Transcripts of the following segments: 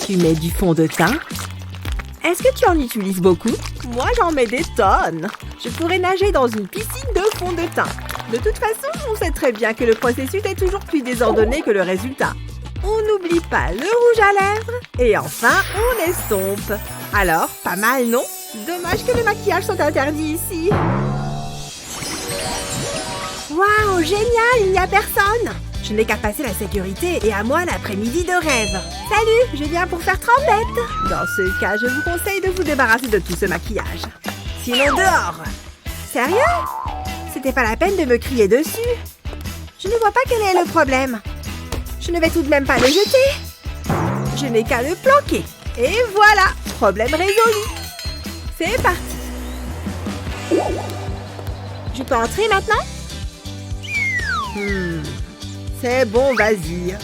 Tu mets du fond de teint. Est-ce que tu en utilises beaucoup? Moi, j'en mets des tonnes. Je pourrais nager dans une piscine de fond de teint. De toute façon, on sait très bien que le processus est toujours plus désordonné que le résultat. On n'oublie pas le rouge à lèvres. Et enfin, on estompe. Alors, pas mal, non? Dommage que le maquillage soit interdit ici. Waouh, génial, il n'y a personne. Je n'ai qu'à passer la sécurité et à moi l'après-midi de rêve. Salut, je viens pour faire trempette. Dans ce cas, je vous conseille de vous débarrasser de tout ce maquillage. Sinon, dehors. Sérieux? C'était pas la peine de me crier dessus. Je ne vois pas quel est le problème. Je ne vais tout de même pas le jeter. Je n'ai qu'à le planquer. Et voilà, problème résolu. C'est parti. Je peux entrer maintenant? C'est bon, vas-y.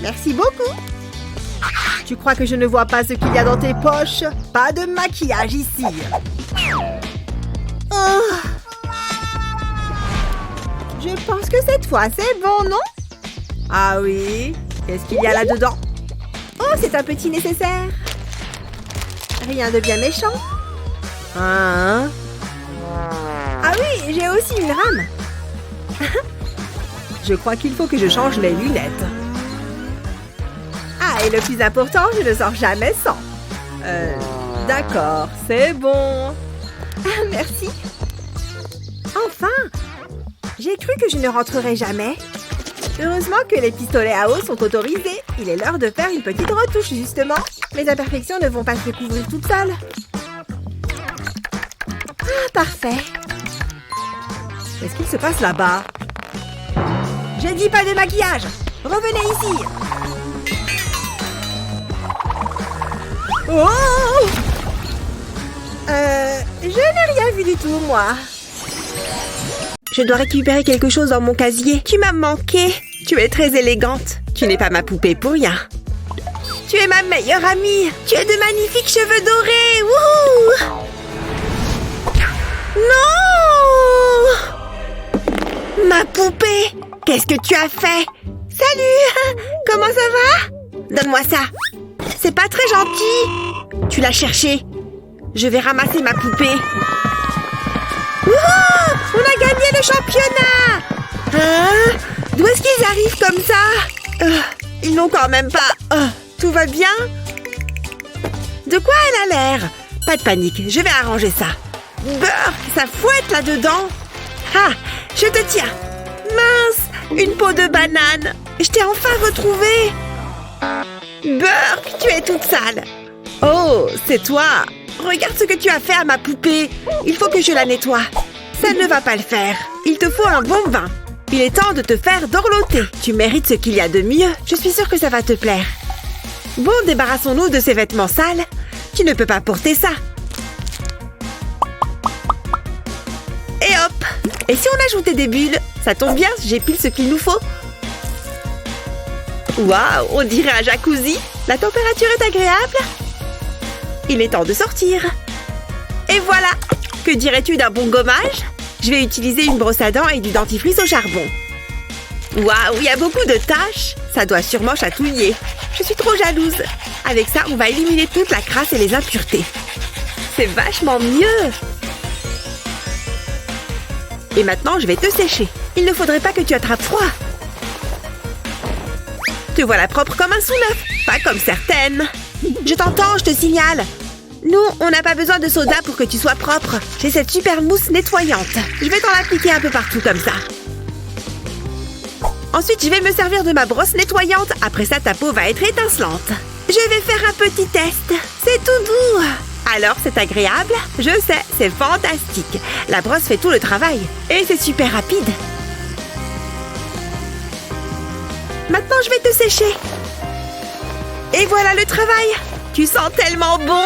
Merci beaucoup. Tu crois que je ne vois pas ce qu'il y a dans tes poches? Pas de maquillage ici. Oh. Je pense que cette fois, c'est bon, non? Ah oui? Qu'est-ce qu'il y a là-dedans? Oh, c'est un petit nécessaire. Rien de bien méchant. Hein? Ah oui, j'ai aussi une rame. Je crois qu'il faut que je change les lunettes. Ah, et le plus important, je ne sors jamais sans. D'accord, c'est bon. Merci. Enfin, j'ai cru que je ne rentrerais jamais. Heureusement que les pistolets à eau sont autorisés. Il est l'heure de faire une petite retouche, justement. Mes imperfections ne vont pas se découvrir toutes seules. Ah, parfait. Qu'est-ce qu'il se passe là-bas? J'ai dit pas de maquillage. Revenez ici. Oh! Je n'ai rien vu du tout, moi. Je dois récupérer quelque chose dans mon casier. Tu m'as manqué. Tu es très élégante. Tu n'es pas ma poupée pour rien. Tu es ma meilleure amie. Tu as de magnifiques cheveux dorés. Wouhou! Non! Ma poupée! Qu'est-ce que tu as fait? Salut! Comment ça va? Donne-moi ça. C'est pas très gentil. Tu l'as cherché. Je vais ramasser ma poupée. Wouhou! On a gagné le championnat! Hein? D'où est-ce qu'ils arrivent comme ça? Ils n'ont quand même pas... tout va bien? De quoi elle a l'air? Pas de panique, je vais arranger ça. Beurre, ça fouette là-dedans. Ah, je te tiens. Mince, une peau de banane. Je t'ai enfin retrouvée. Beurre, tu es toute sale. Oh, c'est toi. Regarde ce que tu as fait à ma poupée. Il faut que je la nettoie. Ça ne va pas le faire. Il te faut un bon bain. Il est temps de te faire dorloter. Tu mérites ce qu'il y a de mieux. Je suis sûre que ça va te plaire. Bon, débarrassons-nous de ces vêtements sales. Tu ne peux pas porter ça. Et hop! Et si on ajoutait des bulles? Ça tombe bien, j'ai pile ce qu'il nous faut. Waouh, on dirait un jacuzzi. La température est agréable. Il est temps de sortir. Et voilà! Que dirais-tu d'un bon gommage? Je vais utiliser une brosse à dents et du dentifrice au charbon. Waouh, il y a beaucoup de taches. Ça doit sûrement chatouiller. Je suis trop jalouse. Avec ça, on va éliminer toute la crasse et les impuretés. C'est vachement mieux. Et maintenant, je vais te sécher. Il ne faudrait pas que tu attrapes froid. Te voilà propre comme un sous-neuf. Pas comme certaines. Je t'entends, je te signale. Nous, on n'a pas besoin de soda pour que tu sois propre. J'ai cette super mousse nettoyante. Je vais t'en appliquer un peu partout comme ça. Ensuite, je vais me servir de ma brosse nettoyante. Après ça, ta peau va être étincelante. Je vais faire un petit test. C'est tout doux. Alors, c'est agréable? Je sais, c'est fantastique. La brosse fait tout le travail. Et c'est super rapide. Maintenant, je vais te sécher. Et voilà le travail. Tu sens tellement bon.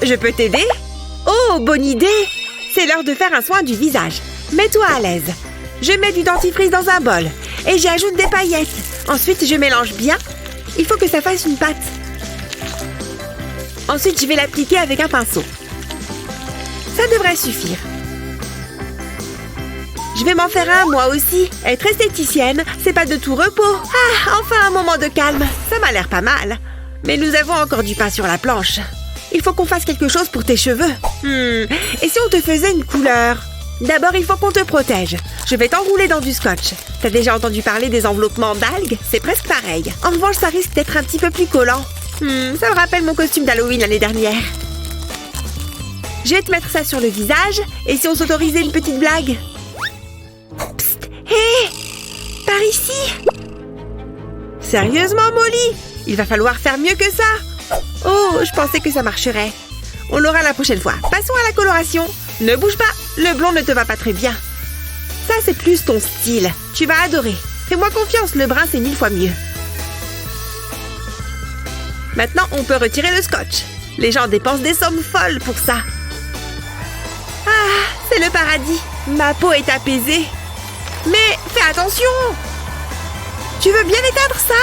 Je peux t'aider? Oh, bonne idée. C'est l'heure de faire un soin du visage. Mets-toi à l'aise. Je mets du dentifrice dans un bol. Et j'ajoute des paillettes. Ensuite, je mélange bien. Il faut que ça fasse une pâte. Ensuite, je vais l'appliquer avec un pinceau. Ça devrait suffire. Je vais m'en faire un, moi aussi. Être esthéticienne, c'est pas de tout repos. Ah, enfin un moment de calme. Ça m'a l'air pas mal. Mais nous avons encore du pain sur la planche. Il faut qu'on fasse quelque chose pour tes cheveux. Et si on te faisait une couleur? D'abord, il faut qu'on te protège. Je vais t'enrouler dans du scotch. T'as déjà entendu parler des enveloppements d'algues? C'est presque pareil. En revanche, ça risque d'être un petit peu plus collant. Ça me rappelle mon costume d'Halloween l'année dernière. Je vais te mettre ça sur le visage. Et si on s'autorisait une petite blague? Psst! Hé! Par ici! Sérieusement, Molly? Il va falloir faire mieux que ça. Oh, je pensais que ça marcherait. On l'aura la prochaine fois. Passons à la coloration. Ne bouge pas, le blond ne te va pas très bien. Ça, c'est plus ton style. Tu vas adorer. Fais-moi confiance, le brun, c'est 1000 fois mieux. Maintenant, on peut retirer le scotch. Les gens dépensent des sommes folles pour ça. Ah, c'est le paradis. Ma peau est apaisée. Mais fais attention. Tu veux bien éteindre ça?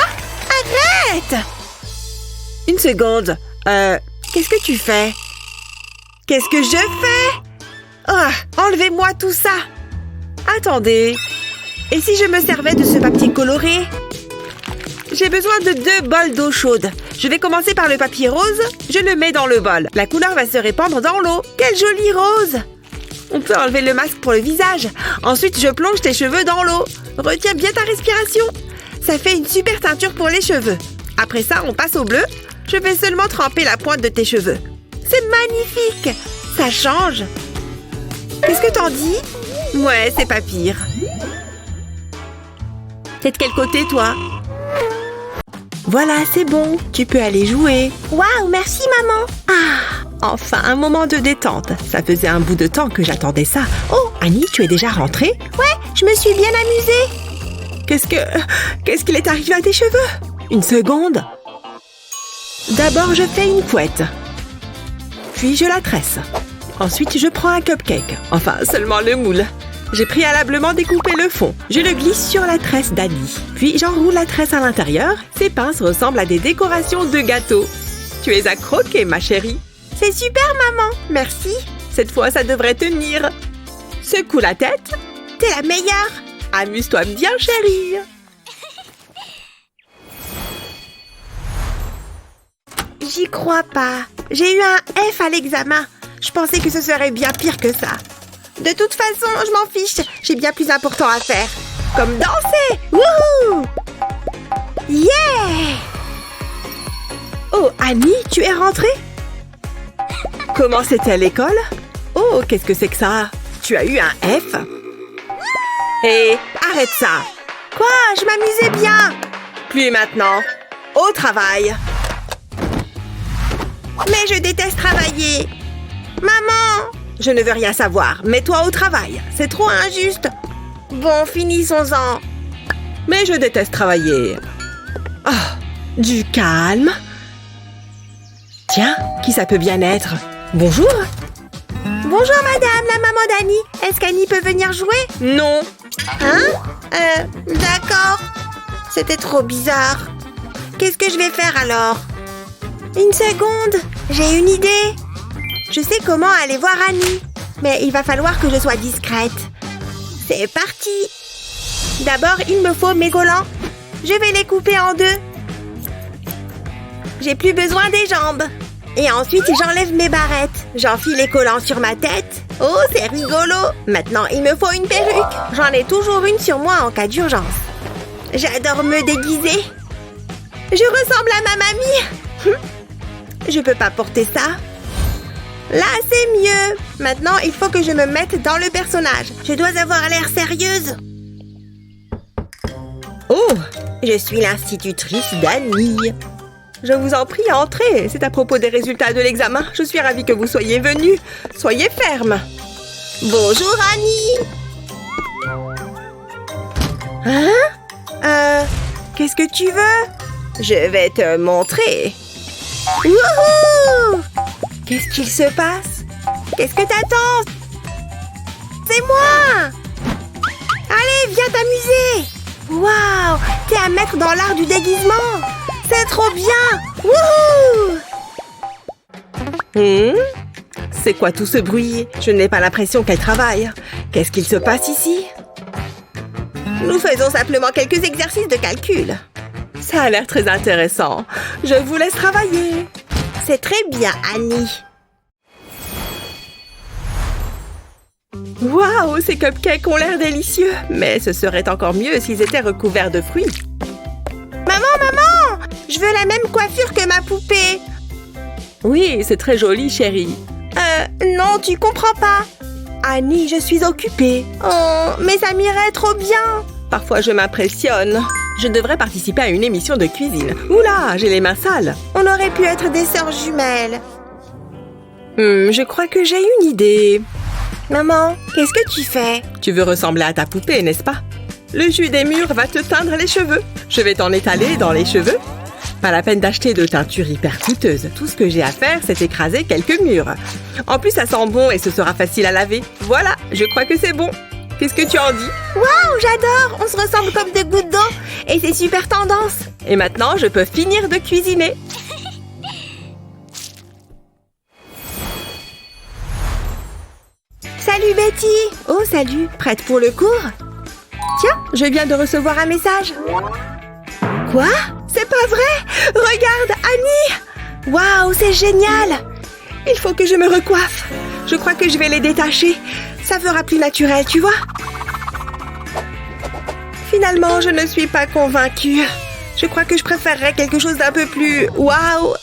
Arrête! Une seconde. Qu'est-ce que tu fais? Qu'est-ce que je fais? Oh, enlevez-moi tout ça. Attendez. Et si je me servais de ce papier coloré? J'ai besoin de 2 bols d'eau chaude. Je vais commencer par le papier rose. Je le mets dans le bol. La couleur va se répandre dans l'eau. Quelle jolie rose! On peut enlever le masque pour le visage. Ensuite, je plonge tes cheveux dans l'eau. Retiens bien ta respiration. Ça fait une super teinture pour les cheveux. Après ça, on passe au bleu. Je vais seulement tremper la pointe de tes cheveux. C'est magnifique! Ça change. Qu'est-ce que t'en dis? Ouais, c'est pas pire. T'es de quel côté, toi? Voilà, c'est bon. Tu peux aller jouer. Waouh, merci, maman. Ah, enfin, un moment de détente. Ça faisait un bout de temps que j'attendais ça. Oh, Annie, tu es déjà rentrée? Ouais, je me suis bien amusée. Qu'est-ce qu'il est arrivé à tes cheveux? Une seconde. D'abord, je fais une couette. Puis, je la tresse. Ensuite, je prends un cupcake. Enfin, seulement le moule. J'ai préalablement découpé le fond. Je le glisse sur la tresse d'Annie. Puis, j'enroule la tresse à l'intérieur. Ces pinces ressemblent à des décorations de gâteaux. Tu es à croquer, ma chérie. C'est super, maman. Merci. Cette fois, ça devrait tenir. Secoue la tête. T'es la meilleure. Amuse-toi bien, chérie. J'y crois pas. J'ai eu un F à l'examen. Je pensais que ce serait bien pire que ça. De toute façon, je m'en fiche. J'ai bien plus important à faire. Comme danser. Wouhou! Yeah! Oh, Annie, tu es rentrée? Comment c'était à l'école? Oh, qu'est-ce que c'est que ça? Tu as eu un F? Hé, arrête ça! Quoi? Je m'amusais bien! Plus maintenant. Au travail! Mais je déteste travailler! Maman! Je ne veux rien savoir. Mets-toi au travail. C'est trop injuste. Bon, finissons-en. Mais je déteste travailler. Ah, du calme. Tiens, qui ça peut bien être? Bonjour. Bonjour, madame, la maman d'Annie. Est-ce qu'Annie peut venir jouer? Non. Hein? D'accord. C'était trop bizarre. Qu'est-ce que je vais faire alors? Une seconde. J'ai une idée. Je sais comment aller voir Annie. Mais il va falloir que je sois discrète. C'est parti. D'abord, il me faut mes collants. Je vais les couper en 2. J'ai plus besoin des jambes. Et ensuite, j'enlève mes barrettes. J'enfile les collants sur ma tête. Oh, c'est rigolo. Maintenant, il me faut une perruque. J'en ai toujours une sur moi en cas d'urgence. J'adore me déguiser. Je ressemble à ma mamie. Je peux pas porter ça. Là, c'est mieux. Maintenant, il faut que je me mette dans le personnage. Je dois avoir l'air sérieuse. Oh, je suis l'institutrice d'Annie. Je vous en prie, entrez. C'est à propos des résultats de l'examen. Je suis ravie que vous soyez venue. Soyez ferme. Bonjour, Annie. Hein? Qu'est-ce que tu veux? Je vais te montrer. Wouhou! Qu'est-ce qu'il se passe? Qu'est-ce que t'attends? C'est moi! Allez, viens t'amuser! Waouh! T'es un maître dans l'art du déguisement! C'est trop bien! Wouhou! C'est quoi tout ce bruit? Je n'ai pas l'impression qu'elle travaille. Qu'est-ce qu'il se passe ici? Nous faisons simplement quelques exercices de calcul. Ça a l'air très intéressant. Je vous laisse travailler. C'est très bien, Annie. Waouh, ces cupcakes ont l'air délicieux. Mais ce serait encore mieux s'ils étaient recouverts de fruits. Maman! Je veux la même coiffure que ma poupée. Oui, c'est très joli, chérie. Non, tu comprends pas. Annie, je suis occupée. Oh, mais ça m'irait trop bien. Parfois, je m'impressionne. Je devrais participer à une émission de cuisine. Oula, j'ai les mains sales. On aurait pu être des sœurs jumelles. Je crois que j'ai une idée. Maman, qu'est-ce que tu fais? Tu veux ressembler à ta poupée, n'est-ce pas? Le jus des murs va te teindre les cheveux. Je vais t'en étaler dans les cheveux. Pas la peine d'acheter de teinture hyper coûteuse. Tout ce que j'ai à faire, c'est écraser quelques murs. En plus, ça sent bon et ce sera facile à laver. Voilà, je crois que c'est bon. Qu'est-ce que tu en dis? Waouh, j'adore! On se ressemble comme deux gouttes d'eau. Et c'est super tendance. Et maintenant, je peux finir de cuisiner. Salut Betty! Oh, salut! Prête pour le cours? Tiens, je viens de recevoir un message. Quoi? C'est pas vrai! Regarde, Annie! Waouh, c'est génial! Il faut que je me recoiffe. Je crois que je vais les détacher. Ça fera plus naturel, tu vois? Finalement, je ne suis pas convaincue. Je crois que je préférerais quelque chose d'un peu plus... Waouh!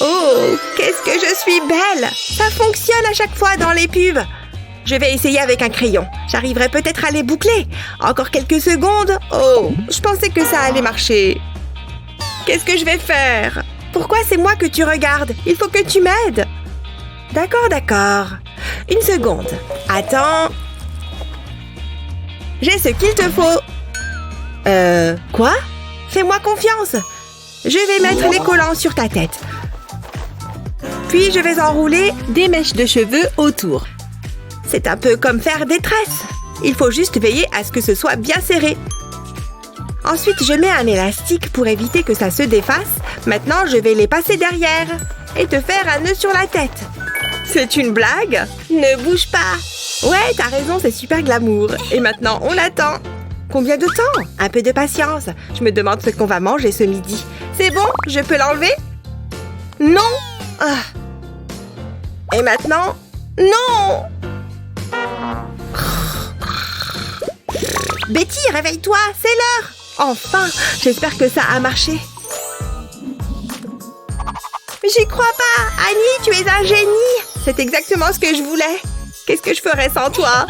Oh, qu'est-ce que je suis belle! Ça fonctionne à chaque fois dans les pubs. Je vais essayer avec un crayon. J'arriverai peut-être à les boucler. Encore quelques secondes. Oh, je pensais que ça allait marcher. Qu'est-ce que je vais faire? Pourquoi c'est moi que tu regardes? Il faut que tu m'aides. D'accord. Une seconde. Attends. J'ai ce qu'il te faut. Quoi? Fais-moi confiance. Je vais mettre les collants sur ta tête. Puis je vais enrouler des mèches de cheveux autour. C'est un peu comme faire des tresses. Il faut juste veiller à ce que ce soit bien serré. Ensuite, je mets un élastique pour éviter que ça se défasse. Maintenant, je vais les passer derrière et te faire un nœud sur la tête. C'est une blague? Ne bouge pas. Ouais, t'as raison, c'est super glamour. Et maintenant, on attend. Combien de temps? Un peu de patience. Je me demande ce qu'on va manger ce midi. C'est bon? Je peux l'enlever? Non! Et maintenant? Non! Betty, réveille-toi, c'est l'heure! Enfin, j'espère que ça a marché. J'y crois pas! Annie, tu es un génie! C'est exactement ce que je voulais. Qu'est-ce que je ferais sans toi?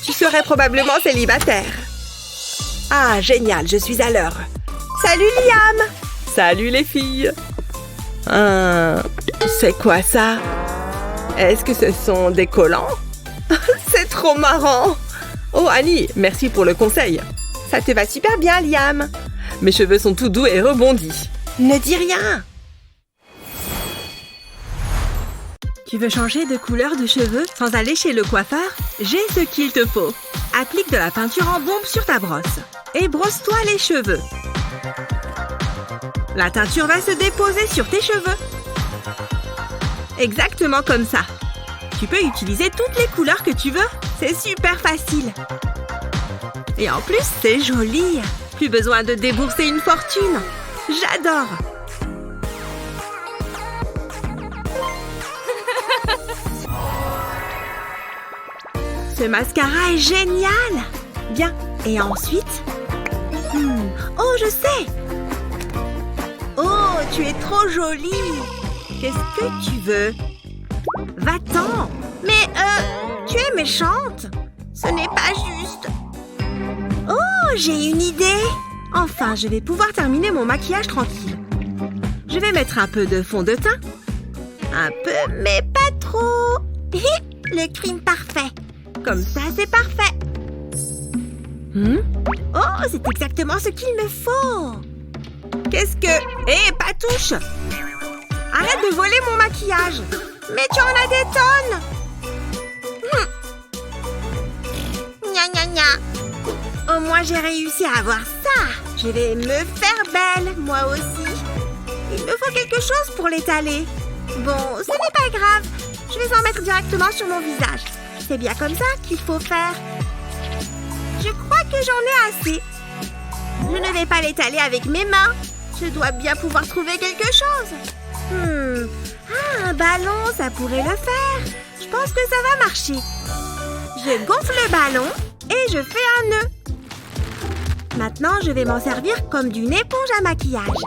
Tu serais probablement célibataire. Ah, génial, je suis à l'heure. Salut Liam! Salut les filles! C'est quoi ça? Est-ce que ce sont des collants? C'est trop marrant! Oh Annie, merci pour le conseil. Ça te va super bien, Liam. Mes cheveux sont tout doux et rebondis. Ne dis rien. Tu veux changer de couleur de cheveux sans aller chez le coiffeur? J'ai ce qu'il te faut. Applique de la peinture en bombe sur ta brosse et brosse-toi les cheveux. La teinture va se déposer sur tes cheveux. Exactement comme ça. Tu peux utiliser toutes les couleurs que tu veux. C'est super facile. Et en plus, c'est joli. Plus besoin de débourser une fortune. J'adore. Ce mascara est génial. Bien. Et ensuite... Oh, je sais. Oh, tu es trop jolie. Qu'est-ce que tu veux? Va-t'en. Mais, tu es méchante. Ce n'est pas juste. Oh, j'ai une idée. Enfin, je vais pouvoir terminer mon maquillage tranquille. Je vais mettre un peu de fond de teint. Un peu, mais pas trop. Le crime parfait. Comme ça, c'est parfait. Oh, c'est exactement ce qu'il me faut. Qu'est-ce que... Hé, Patouche! Arrête de voler mon maquillage. Mais tu en as des tonnes. Gna gna gna. Au moins, j'ai réussi à avoir ça. Je vais me faire belle, moi aussi. Il me faut quelque chose pour l'étaler. Bon, ce n'est pas grave. Je vais en mettre directement sur mon visage. C'est bien comme ça qu'il faut faire. Je crois que j'en ai assez. Je ne vais pas l'étaler avec mes mains. Je dois bien pouvoir trouver quelque chose. Ah, un ballon, ça pourrait le faire. Je pense que ça va marcher. Je gonfle le ballon et je fais un nœud. Maintenant, je vais m'en servir comme d'une éponge à maquillage.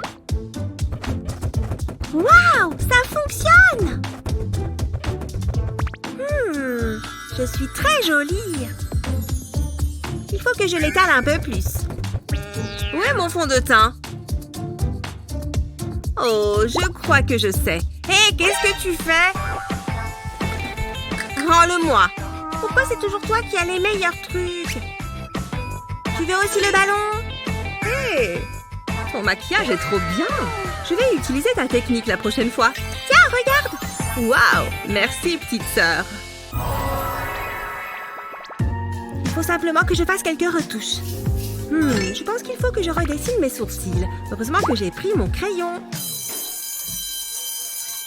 Waouh, ça fonctionne! Je suis très jolie. Il faut que je l'étale un peu plus. Où est mon fond de teint? Oh, je crois que je sais. Hé, qu'est-ce que tu fais? Rends-le-moi. Pourquoi c'est toujours toi qui as les meilleurs trucs? Tu veux aussi le ballon? Hé, ton maquillage est trop bien. Je vais utiliser ta technique la prochaine fois. Tiens, regarde. Waouh, merci petite sœur. Il faut simplement que je fasse quelques retouches. Je pense qu'il faut que je redessine mes sourcils. Heureusement que j'ai pris mon crayon.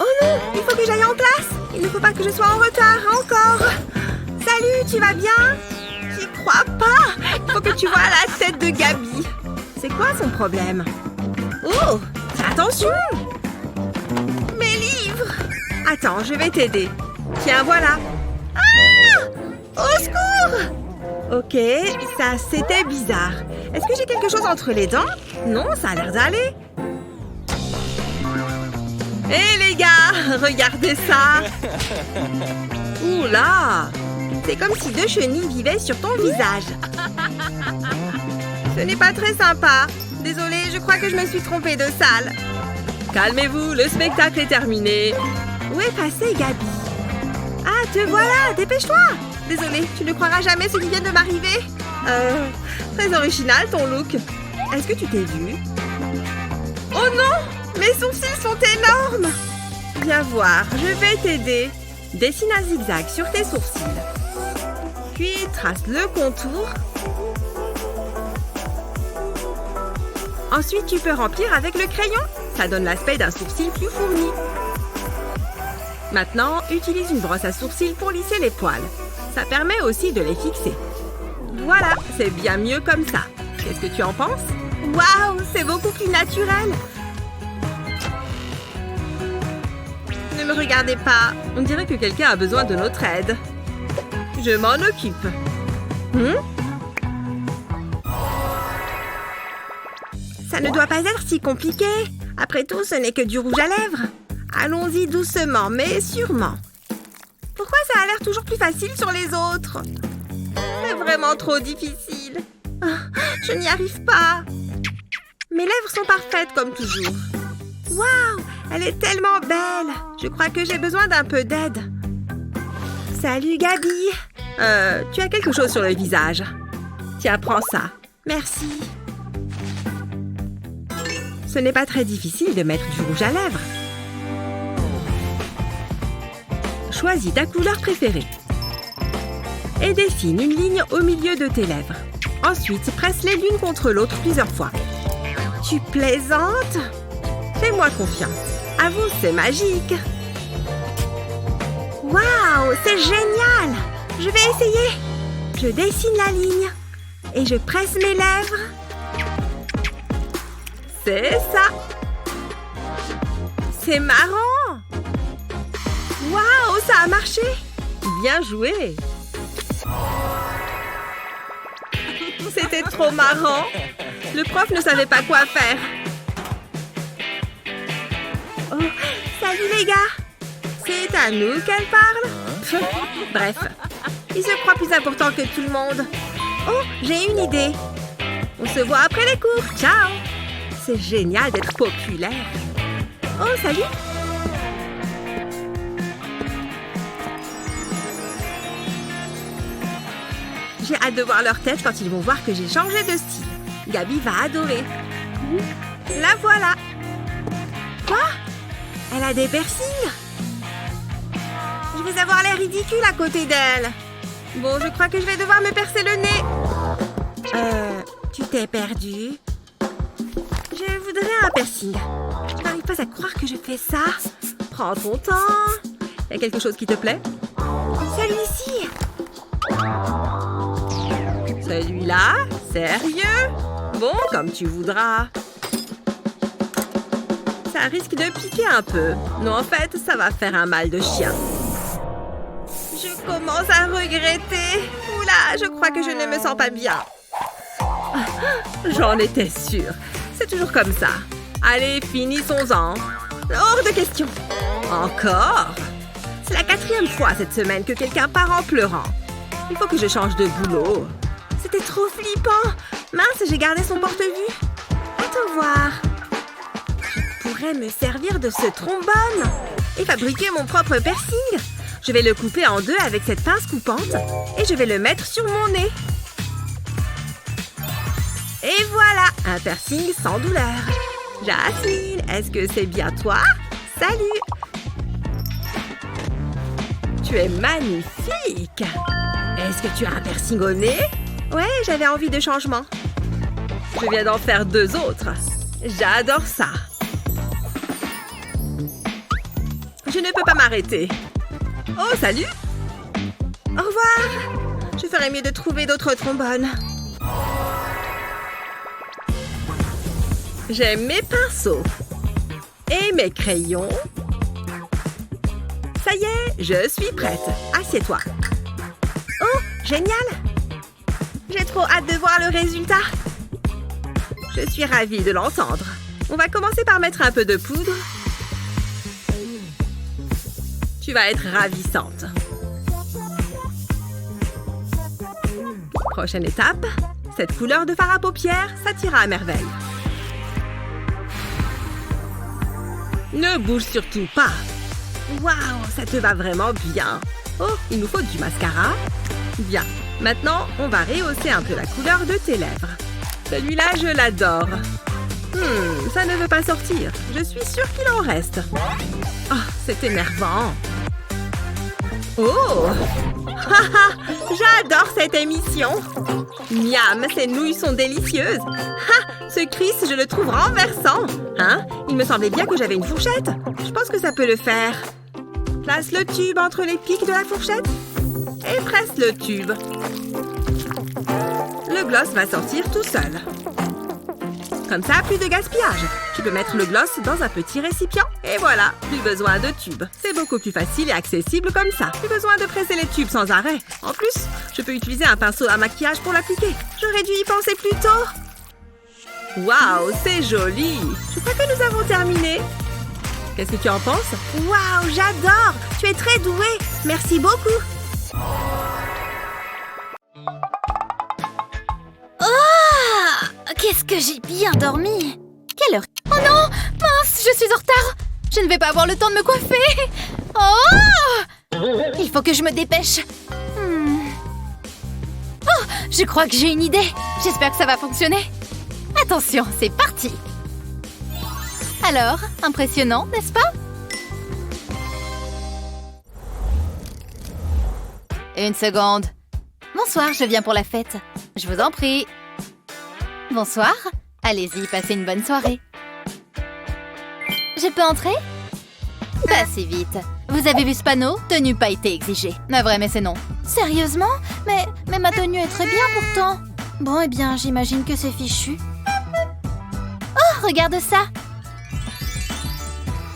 Oh non, il faut que j'aille en classe. Il ne faut pas que je sois en retard, encore. Salut, tu vas bien? J'y crois pas. Il faut que tu vois la tête de Gabi. C'est quoi son problème? Oh, attention! Mes livres! Attends, je vais t'aider. Tiens, voilà. Ah! Au secours! Ok, ça c'était bizarre. Est-ce que j'ai quelque chose entre les dents? Non, ça a l'air d'aller. Hé les gars, regardez ça! Ouh là! C'est comme si deux chenilles vivaient sur ton visage. Ce n'est pas très sympa. Désolée, je crois que je me suis trompée de salle. Calmez-vous, le spectacle est terminé. Où est passée Gabi? Ah, te voilà, dépêche-toi! Désolée, tu ne croiras jamais ce qui vient de m'arriver. Très original ton look. Est-ce que tu t'es vue? Oh non! Mes sourcils sont énormes! Viens voir, je vais t'aider. Dessine un zigzag sur tes sourcils. Puis trace le contour. Ensuite, tu peux remplir avec le crayon. Ça donne l'aspect d'un sourcil plus fourni. Maintenant, utilise une brosse à sourcils pour lisser les poils. Ça permet aussi de les fixer. Voilà, c'est bien mieux comme ça. Qu'est-ce que tu en penses? Waouh, c'est beaucoup plus naturel. Ne me regardez pas. On dirait que quelqu'un a besoin de notre aide. Je m'en occupe. Ça ne doit pas être si compliqué. Après tout, ce n'est que du rouge à lèvres. Allons-y doucement, mais sûrement. Pourquoi ça a l'air toujours plus facile sur les autres? C'est vraiment trop difficile. Je n'y arrive pas. Mes lèvres sont parfaites comme toujours. Waouh, elle est tellement belle. Je crois que j'ai besoin d'un peu d'aide. Salut Gabi. Tu as quelque chose sur le visage. Tiens, prends ça. Merci. Ce n'est pas très difficile de mettre du rouge à lèvres. Choisis ta couleur préférée. Et dessine une ligne au milieu de tes lèvres. Ensuite, presse-les l'une contre l'autre plusieurs fois. Tu plaisantes? Fais-moi confiance. Avoue, c'est magique. Waouh, c'est génial! Je vais essayer. Je dessine la ligne. Et je presse mes lèvres. C'est ça. C'est marrant. Waouh, ça a marché. Bien joué. C'était trop marrant. Le prof ne savait pas quoi faire. Oh, salut les gars. C'est à nous qu'elle parle? Bref, il se croit plus important que tout le monde. Oh, j'ai une idée. On se voit après les cours. Ciao. C'est génial d'être populaire. Oh, salut. J'ai hâte de voir leur tête quand ils vont voir que j'ai changé de style. Gabi va adorer. La voilà. Quoi? Elle a des piercings? Je vais avoir l'air ridicule à côté d'elle. Bon, je crois que je vais devoir me percer le nez. Tu t'es perdue? Je voudrais un piercing. Je n'arrive pas à croire que je fais ça. Prends ton temps. Y a quelque chose qui te plaît? Celui-ci. Celui-là, Sérieux? Bon, comme tu voudras. Ça risque de piquer un peu. Non, en fait, ça va faire un mal de chien. Je commence à regretter. Oula, je crois que je ne me sens pas bien. J'en étais sûre. C'est toujours comme ça. Allez, finissons-en. Hors de question. Encore? C'est la 4e fois cette semaine que quelqu'un part en pleurant. Il faut que je change de boulot. C'était trop flippant. Mince, j'ai gardé son porte-vue. Attends voir. Je pourrais me servir de ce trombone et fabriquer mon propre piercing. Je vais le couper en 2 avec cette pince coupante et je vais le mettre sur mon nez. Et voilà, un piercing sans douleur. Jasmine, est-ce que c'est bien toi? Salut! Tu es magnifique! Est-ce que tu as un piercing au nez? Ouais, j'avais envie de changement. Je viens d'en faire 2 autres. J'adore ça. Je ne peux pas m'arrêter. Oh, salut! Au revoir! Je ferais mieux de trouver d'autres trombones. J'ai mes pinceaux. Et mes crayons. Ça y est, je suis prête. Assieds-toi. Oh, génial! J'ai trop hâte de voir le résultat. Je suis ravie de l'entendre. On va commencer par mettre un peu de poudre. Tu vas être ravissante. Prochaine étape. Cette couleur de fard à paupières, ça t'ira à merveille. Ne bouge surtout pas. Waouh, ça te va vraiment bien. Oh, il nous faut du mascara. Bien. Maintenant, on va rehausser un peu la couleur de tes lèvres. Celui-là, je l'adore. Ça ne veut pas sortir. Je suis sûre qu'il en reste. Oh, c'est énervant. Oh! Haha! J'adore cette émission! Miam, ces nouilles sont délicieuses! Ha! Ce Chris, je le trouve renversant! Hein? Il me semblait bien que j'avais une fourchette! Je pense que ça peut le faire. Place le tube entre les pics de la fourchette et presse le tube. Le gloss va sortir tout seul. Comme ça, plus de gaspillage. Tu peux mettre le gloss dans un petit récipient. Et voilà, plus besoin de tubes. C'est beaucoup plus facile et accessible comme ça. Plus besoin de presser les tubes sans arrêt. En plus, je peux utiliser un pinceau à maquillage pour l'appliquer. J'aurais dû y penser plus tôt. Waouh, c'est joli. Je crois que nous avons terminé. Qu'est-ce que tu en penses? Waouh, j'adore. Tu es très douée. Merci beaucoup. Qu'est-ce que j'ai bien dormi! Quelle heure? Oh non! Mince, je suis en retard! Je ne vais pas avoir le temps de me coiffer! Oh! Il faut que je me dépêche! Oh! Je crois que j'ai une idée! J'espère que ça va fonctionner! Attention, c'est parti! Alors, impressionnant, n'est-ce pas? Une seconde. Bonsoir, je viens pour la fête. Je vous en prie. Bonsoir. Allez-y, passez une bonne soirée. Je peux entrer? Pas si vite. Vous avez vu ce panneau? Tenue pas été exigée. Navré, mais c'est non. Sérieusement? Mais ma tenue est très bien pourtant. Bon, eh bien, j'imagine que c'est fichu. Oh, regarde ça!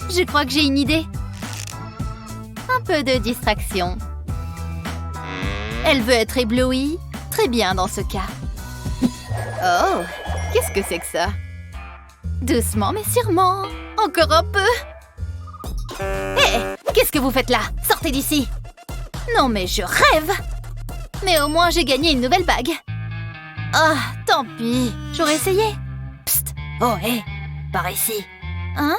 Je crois que j'ai une idée. Un peu de distraction. Elle veut être éblouie? Très bien dans ce cas. Oh, qu'est-ce que c'est que ça? Doucement mais sûrement. Encore un peu. Hé, qu'est-ce que vous faites là? Sortez d'ici. Non mais je rêve. Mais au moins j'ai gagné une nouvelle bague. Ah, tant pis. J'aurais essayé. Psst. Oh, hé, par ici. Hein?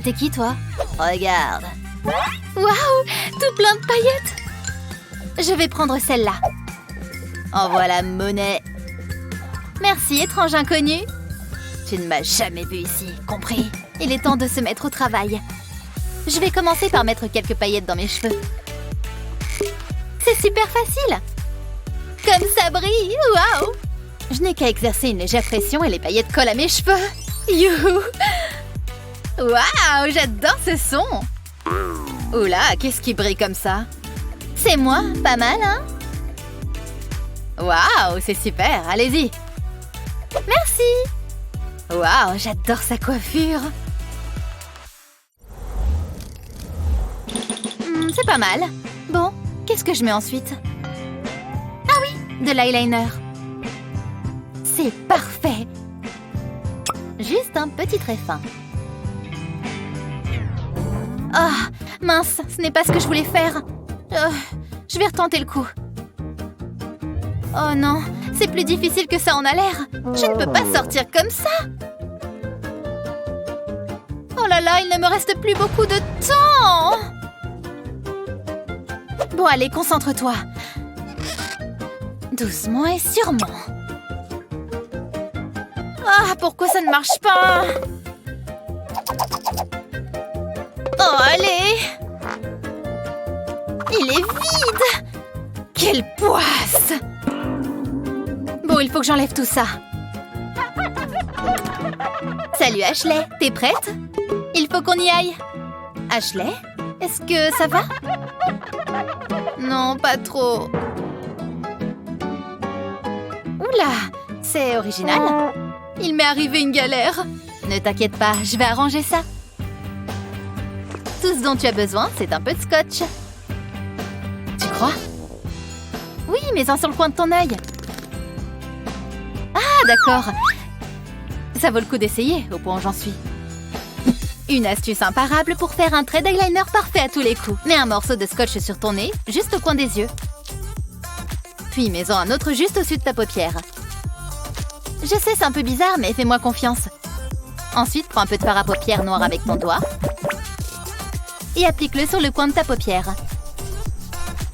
T'es qui toi? Regarde. Waouh, tout plein de paillettes. Je vais prendre celle-là. En voilà monnaie. Merci, étrange inconnu. Tu ne m'as jamais vu ici, compris? Il est temps de se mettre au travail. Je vais commencer par mettre quelques paillettes dans mes cheveux. C'est super facile. Comme ça brille, waouh! Je n'ai qu'à exercer une légère pression et les paillettes collent à mes cheveux. Youhou! Waouh, j'adore ce son. Oula, qu'est-ce qui brille comme ça? C'est moi, pas mal, hein? Waouh, c'est super, allez-y. Merci. Waouh, j'adore sa coiffure. C'est pas mal. Bon, qu'est-ce que je mets ensuite? Ah oui, de l'eyeliner. C'est parfait. Juste un petit trait fin. Ah, mince, ce n'est pas ce que je voulais faire. Je vais retenter le coup. Oh non, c'est plus difficile que ça en a l'air. Je ne peux pas sortir comme ça. Oh là là, il ne me reste plus beaucoup de temps. Bon, allez, concentre-toi. Doucement et sûrement. Ah, pourquoi ça ne marche pas? Oh, allez! Il est vide! Quelle poisse! Bon, il faut que j'enlève tout ça. Salut Ashley, t'es prête? Il faut qu'on y aille. Ashley, est-ce que ça va? Non, pas trop. Oula, c'est original. Il m'est arrivé une galère. Ne t'inquiète pas, je vais arranger ça. Tout ce dont tu as besoin, c'est un peu de scotch. Tu crois? Oui, mets-en sur le coin de ton œil. Ah, d'accord. Ça vaut le coup d'essayer, au point où j'en suis. Une astuce imparable pour faire un trait d'eyeliner parfait à tous les coups. Mets un morceau de scotch sur ton nez, juste au coin des yeux. Puis mets-en un autre juste au-dessus de ta paupière. Je sais, c'est un peu bizarre, mais fais-moi confiance. Ensuite, prends un peu de fard à paupières noir avec ton doigt et applique-le sur le coin de ta paupière.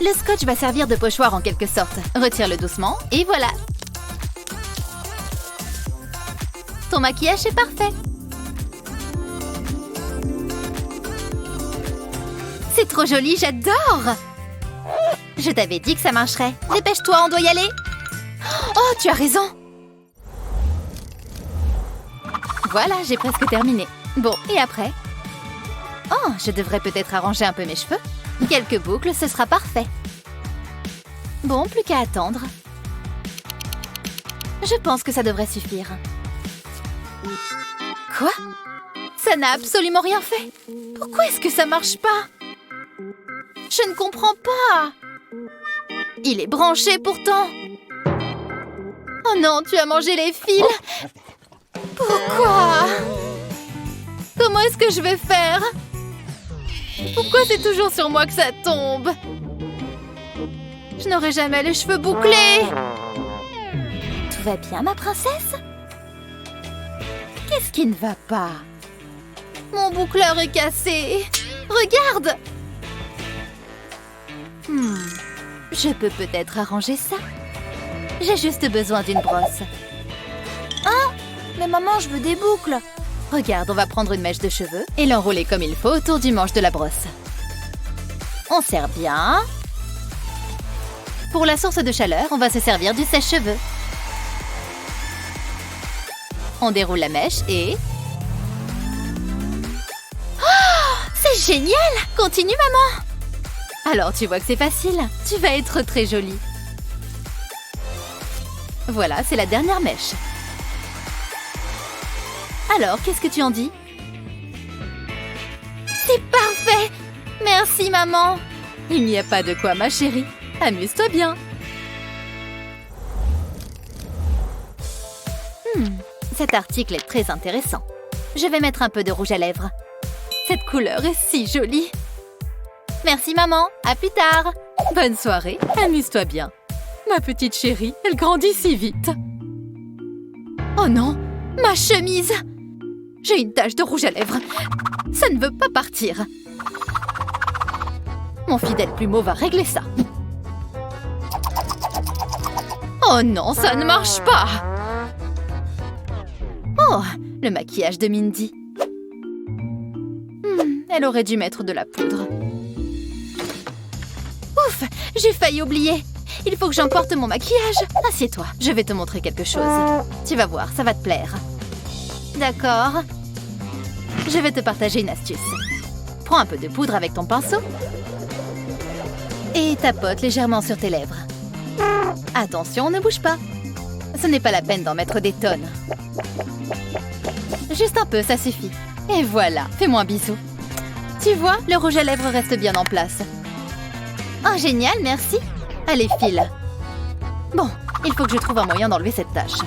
Le scotch va servir de pochoir en quelque sorte. Retire-le doucement et voilà. Ton maquillage est parfait. C'est trop joli, j'adore! Je t'avais dit que ça marcherait. Dépêche-toi, on doit y aller. Oh, tu as raison. Voilà, j'ai presque terminé. Bon, et après? Oh, je devrais peut-être arranger un peu mes cheveux. Quelques boucles, ce sera parfait. Bon, plus qu'à attendre. Je pense que ça devrait suffire. Quoi? Ça n'a absolument rien fait. Pourquoi est-ce que ça marche pas? Je ne comprends pas. Il est branché pourtant. Oh non, tu as mangé les fils. Pourquoi? Comment est-ce que je vais faire? Pourquoi c'est toujours sur moi que ça tombe? Je n'aurai jamais les cheveux bouclés. Tout va bien, ma princesse? Qu'est-ce qui ne va pas? Mon boucleur est cassé. Regarde! Je peux peut-être arranger ça. J'ai juste besoin d'une brosse. Hein? Mais maman, je veux des boucles. Regarde, on va prendre une mèche de cheveux et l'enrouler comme il faut autour du manche de la brosse. On serre bien. Pour la source de chaleur, on va se servir du sèche-cheveux. On déroule la mèche et... Oh! C'est génial! Continue, maman! Alors, tu vois que c'est facile. Tu vas être très jolie. Voilà, c'est la dernière mèche. Alors, qu'est-ce que tu en dis? C'est parfait! Merci, maman! Il n'y a pas de quoi, ma chérie. Amuse-toi bien. Cet article est très intéressant. Je vais mettre un peu de rouge à lèvres. Cette couleur est si jolie. Merci, maman. À plus tard. Bonne soirée. Amuse-toi bien. Ma petite chérie, elle grandit si vite. Oh non, ma chemise! J'ai une tache de rouge à lèvres. Ça ne veut pas partir. Mon fidèle plumeau va régler ça. Oh non, ça ne marche pas! Oh, le maquillage de Mindy. Elle aurait dû mettre de la poudre. Ouf, j'ai failli oublier. Il faut que j'emporte mon maquillage. Assieds-toi, je vais te montrer quelque chose. Tu vas voir, ça va te plaire. D'accord. Je vais te partager une astuce. Prends un peu de poudre avec ton pinceau et tapote légèrement sur tes lèvres. Attention, ne bouge pas. Ce n'est pas la peine d'en mettre des tonnes. Juste un peu, ça suffit. Et voilà, fais-moi un bisou. Tu vois, le rouge à lèvres reste bien en place. Oh, génial, merci. Allez, file. Bon, il faut que je trouve un moyen d'enlever cette tache.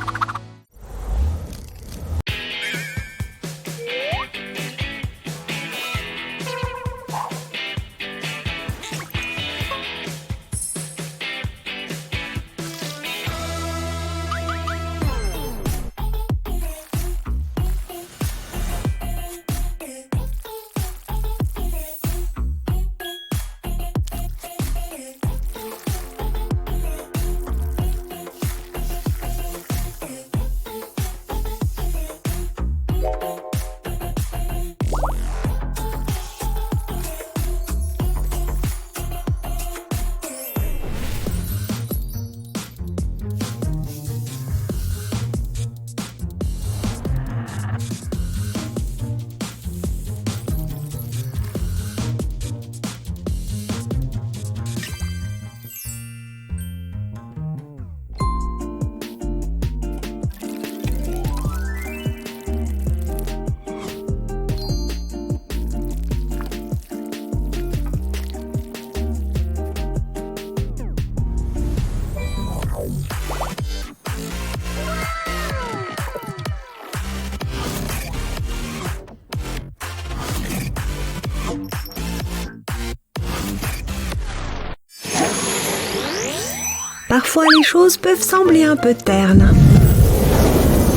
Parfois, les choses peuvent sembler un peu ternes.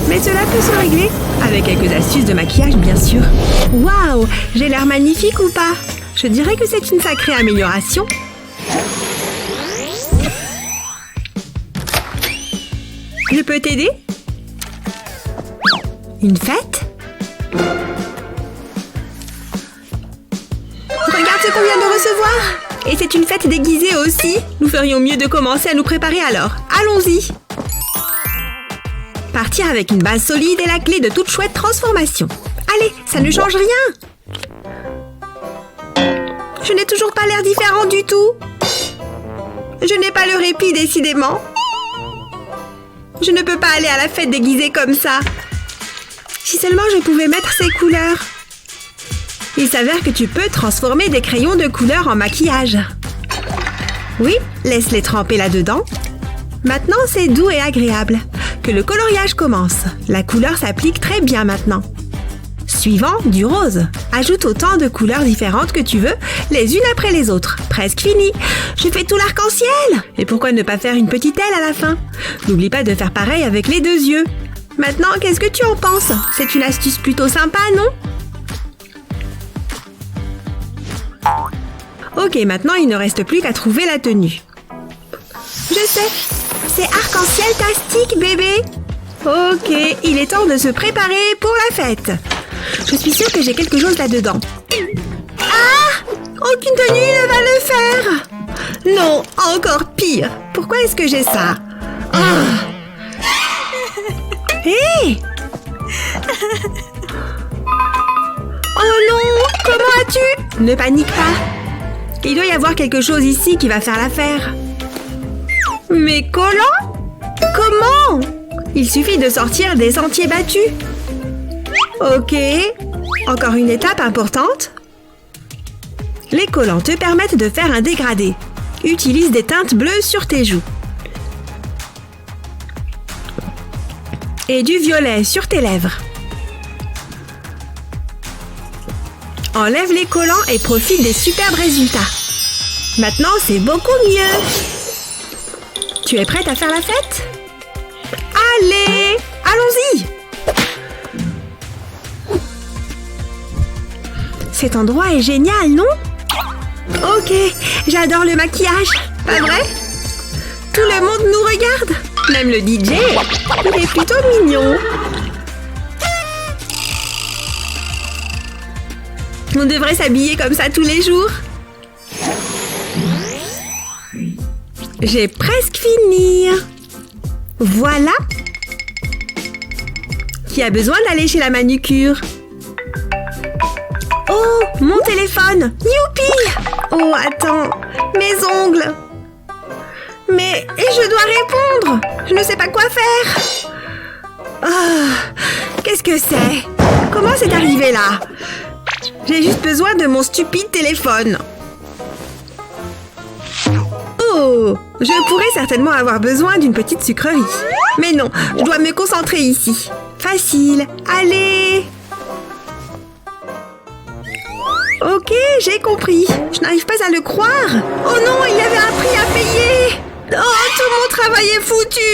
Mais cela peut se régler, avec quelques astuces de maquillage, bien sûr. Waouh, j'ai l'air magnifique ou pas? Je dirais que c'est une sacrée amélioration. Je peux t'aider? Une fête? Regarde ce qu'on vient de recevoir! Et c'est une fête déguisée aussi. Nous ferions mieux de commencer à nous préparer alors. Allons-y! Partir avec une base solide est la clé de toute chouette transformation. Allez, ça ne change rien! Je n'ai toujours pas l'air différent du tout. Je n'ai pas le répit, décidément. Je ne peux pas aller à la fête déguisée comme ça. Si seulement je pouvais mettre ces couleurs. Il s'avère que tu peux transformer des crayons de couleur en maquillage. Oui, laisse-les tremper là-dedans. Maintenant, c'est doux et agréable. Que le coloriage commence. La couleur s'applique très bien maintenant. Suivant, du rose. Ajoute autant de couleurs différentes que tu veux, les unes après les autres. Presque fini. Je fais tout l'arc-en-ciel. Et pourquoi ne pas faire une petite aile à la fin? N'oublie pas de faire pareil avec les deux yeux. Maintenant, qu'est-ce que tu en penses? C'est une astuce plutôt sympa, non? Ok, maintenant il ne reste plus qu'à trouver la tenue. Je sais, c'est arc-en-ciel-tastique, bébé. Ok, il est temps de se préparer pour la fête. Je suis sûre que j'ai quelque chose là-dedans. Ah! Aucune tenue ne va le faire. Non, encore pire. Pourquoi est-ce que j'ai ça? Hé! Oh non! Comment as-tu? Ne panique pas. Il doit y avoir quelque chose ici qui va faire l'affaire. Mes collants? Comment? Il suffit de sortir des sentiers battus. Ok. Encore une étape importante. Les collants te permettent de faire un dégradé. Utilise des teintes bleues sur tes joues. Et du violet sur tes lèvres. Enlève les collants et profite des superbes résultats. Maintenant, c'est beaucoup mieux. Tu es prête à faire la fête? Allez, allons-y! Cet endroit est génial, non? Ok, j'adore le maquillage, pas vrai? Tout le monde nous regarde, même le DJ. Il est plutôt mignon. On devrait s'habiller comme ça tous les jours. J'ai presque fini. Voilà. Qui a besoin d'aller chez la manucure? Oh, mon téléphone. Youpi! Oh, attends. Mes ongles. Mais je dois répondre. Je ne sais pas quoi faire. Qu'est-ce que c'est? Comment c'est arrivé là? J'ai juste besoin de mon stupide téléphone. Oh, je pourrais certainement avoir besoin d'une petite sucrerie. Mais non, je dois me concentrer ici. Facile, allez! Ok, j'ai compris. Je n'arrive pas à le croire. Oh non, il y avait un prix à payer. Oh, tout mon travail est foutu.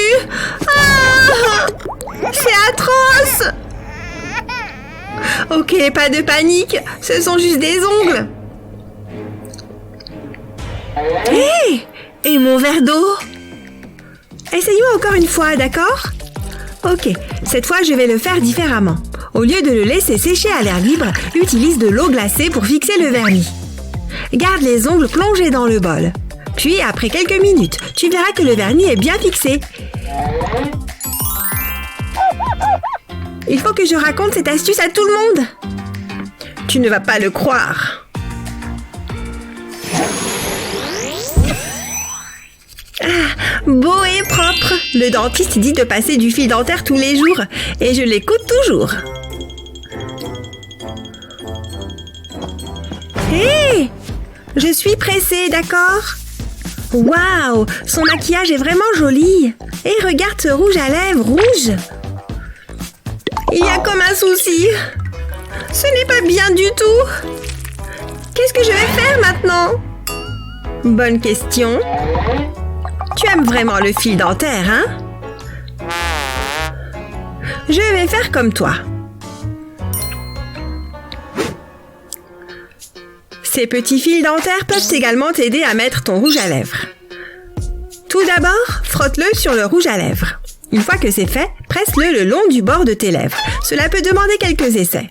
C'est atroce. Ok, pas de panique. Ce sont juste des ongles. Hé! Et mon verre d'eau? Essayons encore une fois, d'accord? Ok, cette fois je vais le faire différemment. Au lieu de le laisser sécher à l'air libre, utilise de l'eau glacée pour fixer le vernis. Garde les ongles plongés dans le bol. Puis, après quelques minutes, tu verras que le vernis est bien fixé. Il faut que je raconte cette astuce à tout le monde. Tu ne vas pas le croire. Beau et propre. Le dentiste dit de passer du fil dentaire tous les jours et je l'écoute toujours. Hé! Je suis pressée, d'accord? Waouh! Son maquillage est vraiment joli. Et regarde ce rouge à lèvres rouge. Il y a comme un souci. Ce n'est pas bien du tout. Qu'est-ce que je vais faire maintenant? Bonne question. Tu aimes vraiment le fil dentaire, hein? Je vais faire comme toi. Ces petits fils dentaires peuvent également t'aider à mettre ton rouge à lèvres. Tout d'abord, frotte-le sur le rouge à lèvres. Une fois que c'est fait, presse-le le long du bord de tes lèvres. Cela peut demander quelques essais.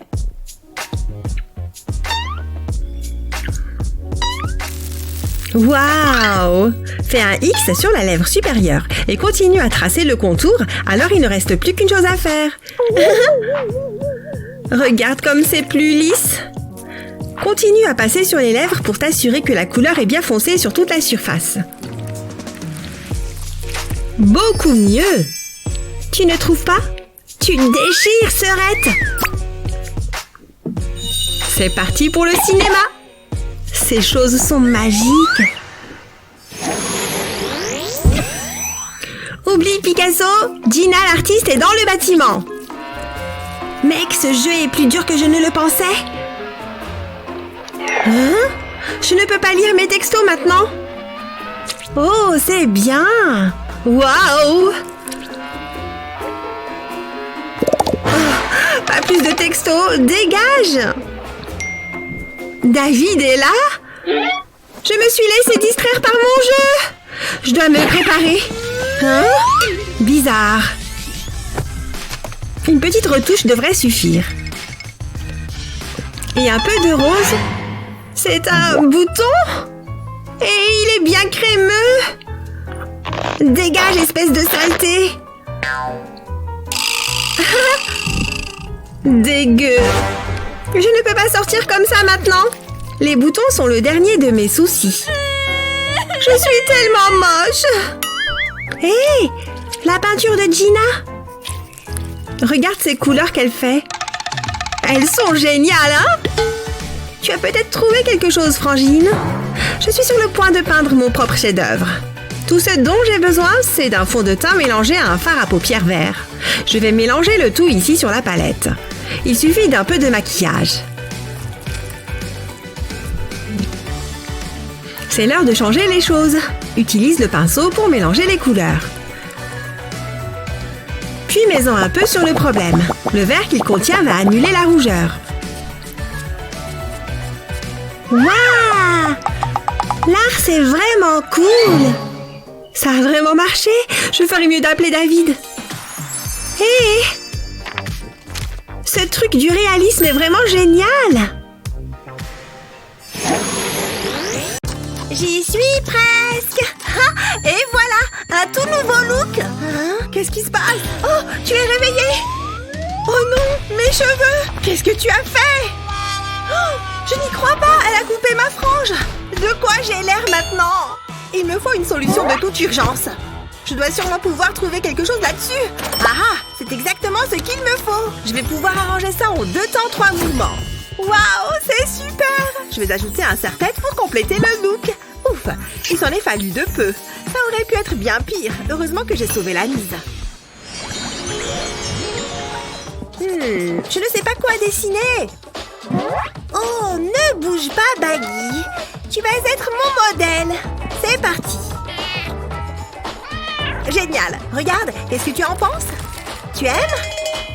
Waouh! Fais un X sur la lèvre supérieure et continue à tracer le contour, alors il ne reste plus qu'une chose à faire. Regarde comme c'est plus lisse. Continue à passer sur les lèvres pour t'assurer que la couleur est bien foncée sur toute la surface. Beaucoup mieux! Tu ne trouves pas? Tu déchires, Serette! C'est parti pour le cinéma! Ces choses sont magiques! Oublie Picasso, Gina l'artiste est dans le bâtiment! Mec, ce jeu est plus dur que je ne le pensais! Hein? Je ne peux pas lire mes textos maintenant! Oh, c'est bien! Waouh! Oh, pas plus de textos, dégage! David est là? Je me suis laissée distraire par mon jeu! Je dois me préparer. Hein? Bizarre. Une petite retouche devrait suffire. Et un peu de rose. C'est un bouton? Et il est bien crémeux! Dégage, espèce de saleté! Dégueu! Je ne peux pas sortir comme ça maintenant! Les boutons sont le dernier de mes soucis. Je suis tellement moche! Hé! La peinture de Gina! Regarde ces couleurs qu'elle fait. Elles sont géniales, hein? Tu as peut-être trouvé quelque chose, Frangine? Je suis sur le point de peindre mon propre chef-d'œuvre. Tout ce dont j'ai besoin, c'est d'un fond de teint mélangé à un fard à paupières vert. Je vais mélanger le tout ici sur la palette. Il suffit d'un peu de maquillage. C'est l'heure de changer les choses. Utilise le pinceau pour mélanger les couleurs. Puis mets-en un peu sur le problème. Le vert qu'il contient va annuler la rougeur. Waouh! L'art, c'est vraiment cool! Ça a vraiment marché? Je ferais mieux d'appeler David. Hé! Ce truc du réalisme est vraiment génial! J'y suis presque! Et voilà! Un tout nouveau look! Hein? Qu'est-ce qui se passe? Oh! Tu es réveillée? Oh non! Mes cheveux! Qu'est-ce que tu as fait? Oh! Je n'y crois pas! Elle a coupé ma frange! De quoi j'ai l'air maintenant? Il me faut une solution de toute urgence. Je dois sûrement pouvoir trouver quelque chose là-dessus. Ah, c'est exactement ce qu'il me faut. Je vais pouvoir arranger ça en 2 temps 3 mouvements. Waouh, c'est super. Je vais ajouter un serre-tête pour compléter le look. Ouf, il s'en est fallu de peu. Ça aurait pu être bien pire. Heureusement que j'ai sauvé la mise. Je ne sais pas quoi dessiner. Oh, ne bouge pas, Baggy. Tu vas être mon modèle. C'est parti. Génial. Regarde, qu'est-ce que tu en penses? Tu aimes?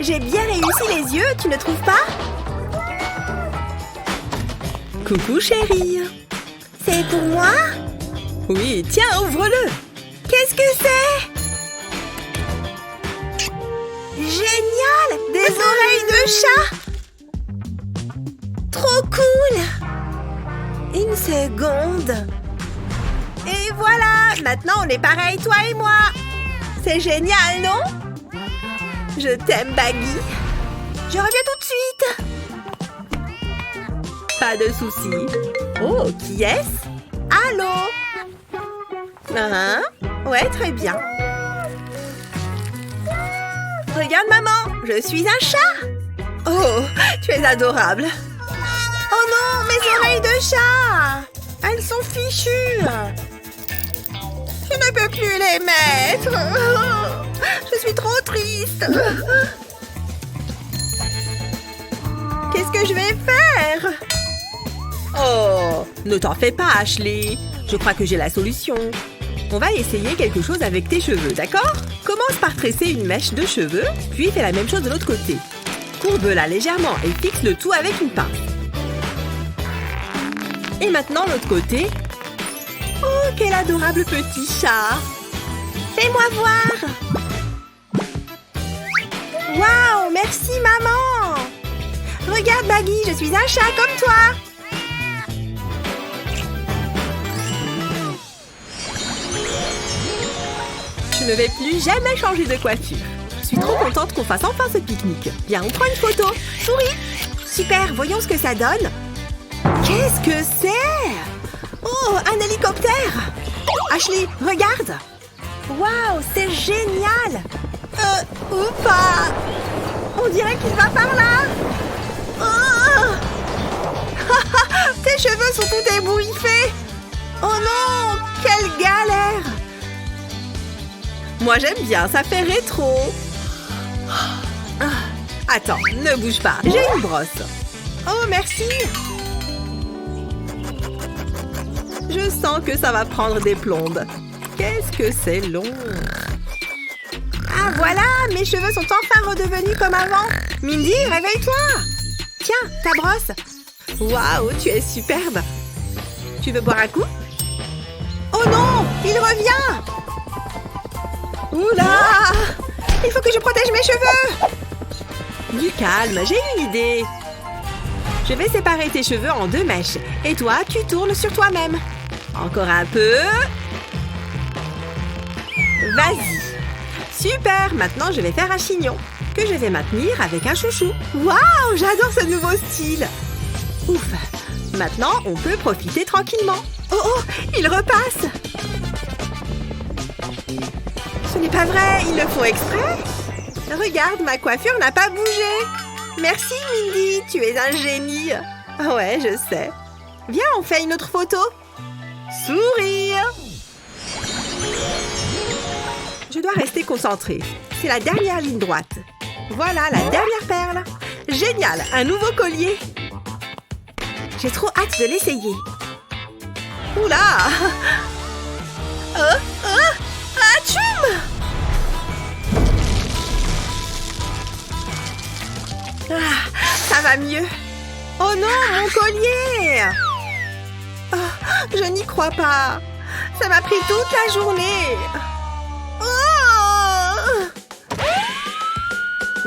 J'ai bien réussi les yeux, tu ne trouves pas? Coucou, chérie. C'est pour moi? Oui, tiens, ouvre-le. Qu'est-ce que c'est? Génial! Des oreilles de chat! Trop cool! Une seconde. Et voilà! Maintenant, on est pareil, toi et moi! C'est génial, non? Je t'aime, Baggy. Je reviens tout de suite. Pas de soucis. Oh, qui est-ce? Allô? Ouais, très bien. Regarde, maman, je suis un chat. Oh, tu es adorable. Oh non, mes oreilles de chat. Elles sont fichues. Je ne peux plus les mettre. Je suis trop triste. Qu'est-ce que je vais faire? Oh, ne t'en fais pas, Ashley. Je crois que j'ai la solution. On va essayer quelque chose avec tes cheveux, d'accord? Commence par tresser une mèche de cheveux, puis fais la même chose de l'autre côté. Courbe-la légèrement et fixe le tout avec une pince. Et maintenant, l'autre côté. Oh, quel adorable petit chat! Fais-moi voir! Waouh, merci maman! Regarde, Baggy, je suis un chat comme toi! Je ne vais plus jamais changer de coiffure. Je suis trop contente qu'on fasse enfin ce pique-nique. Viens, on prend une photo. Souris! Super, voyons ce que ça donne. Qu'est-ce que c'est? Oh, un hélicoptère! Ashley, regarde! Waouh, c'est génial! Ou pas! On dirait qu'il va par là! Oh! Tes cheveux sont tout ébouriffés! Oh non! Quelle galère! Moi, j'aime bien, ça fait rétro. Attends, ne bouge pas, j'ai une brosse. Oh, merci. Je sens que ça va prendre des plombes. Qu'est-ce que c'est long. Ah, voilà, mes cheveux sont enfin redevenus comme avant. Mindy, réveille-toi. Tiens, ta brosse. Waouh, tu es superbe. Tu veux boire un coup? Oh non, il revient. Oula! Il faut que je protège mes cheveux! Du calme, j'ai une idée. Je vais séparer tes cheveux en 2 mèches. Et toi, tu tournes sur toi-même. Encore un peu. Vas-y. Super! Maintenant, je vais faire un chignon que je vais maintenir avec un chouchou. Waouh! J'adore ce nouveau style. Ouf! Maintenant, on peut profiter tranquillement. Oh, oh! Il repasse! Ce n'est pas vrai, ils le font exprès. Regarde, ma coiffure n'a pas bougé. Merci, Mindy, tu es un génie. Ouais, je sais. Viens, on fait une autre photo. Sourire. Je dois rester concentrée. C'est la dernière ligne droite. Voilà, la dernière perle. Génial, un nouveau collier. J'ai trop hâte de l'essayer. Oula! Atchoum! Ça va mieux. Oh non, mon collier! Oh, je n'y crois pas. Ça m'a pris toute la journée. Oh!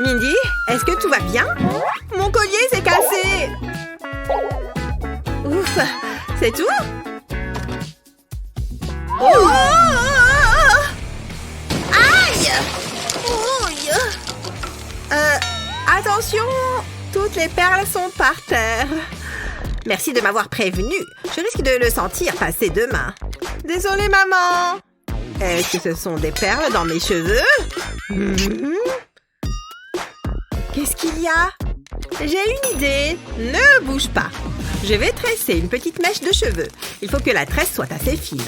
Mindy, est-ce que tout va bien? Mon collier s'est cassé. Ouf, c'est tout? Oh! Aïe! Ouille! Attention! Toutes les perles sont par terre. Merci de m'avoir prévenue. Je risque de le sentir passer demain. Désolée, maman. Est-ce que ce sont des perles dans mes cheveux? Qu'est-ce qu'il y a? J'ai une idée. Ne bouge pas. Je vais tresser une petite mèche de cheveux. Il faut que la tresse soit assez fine.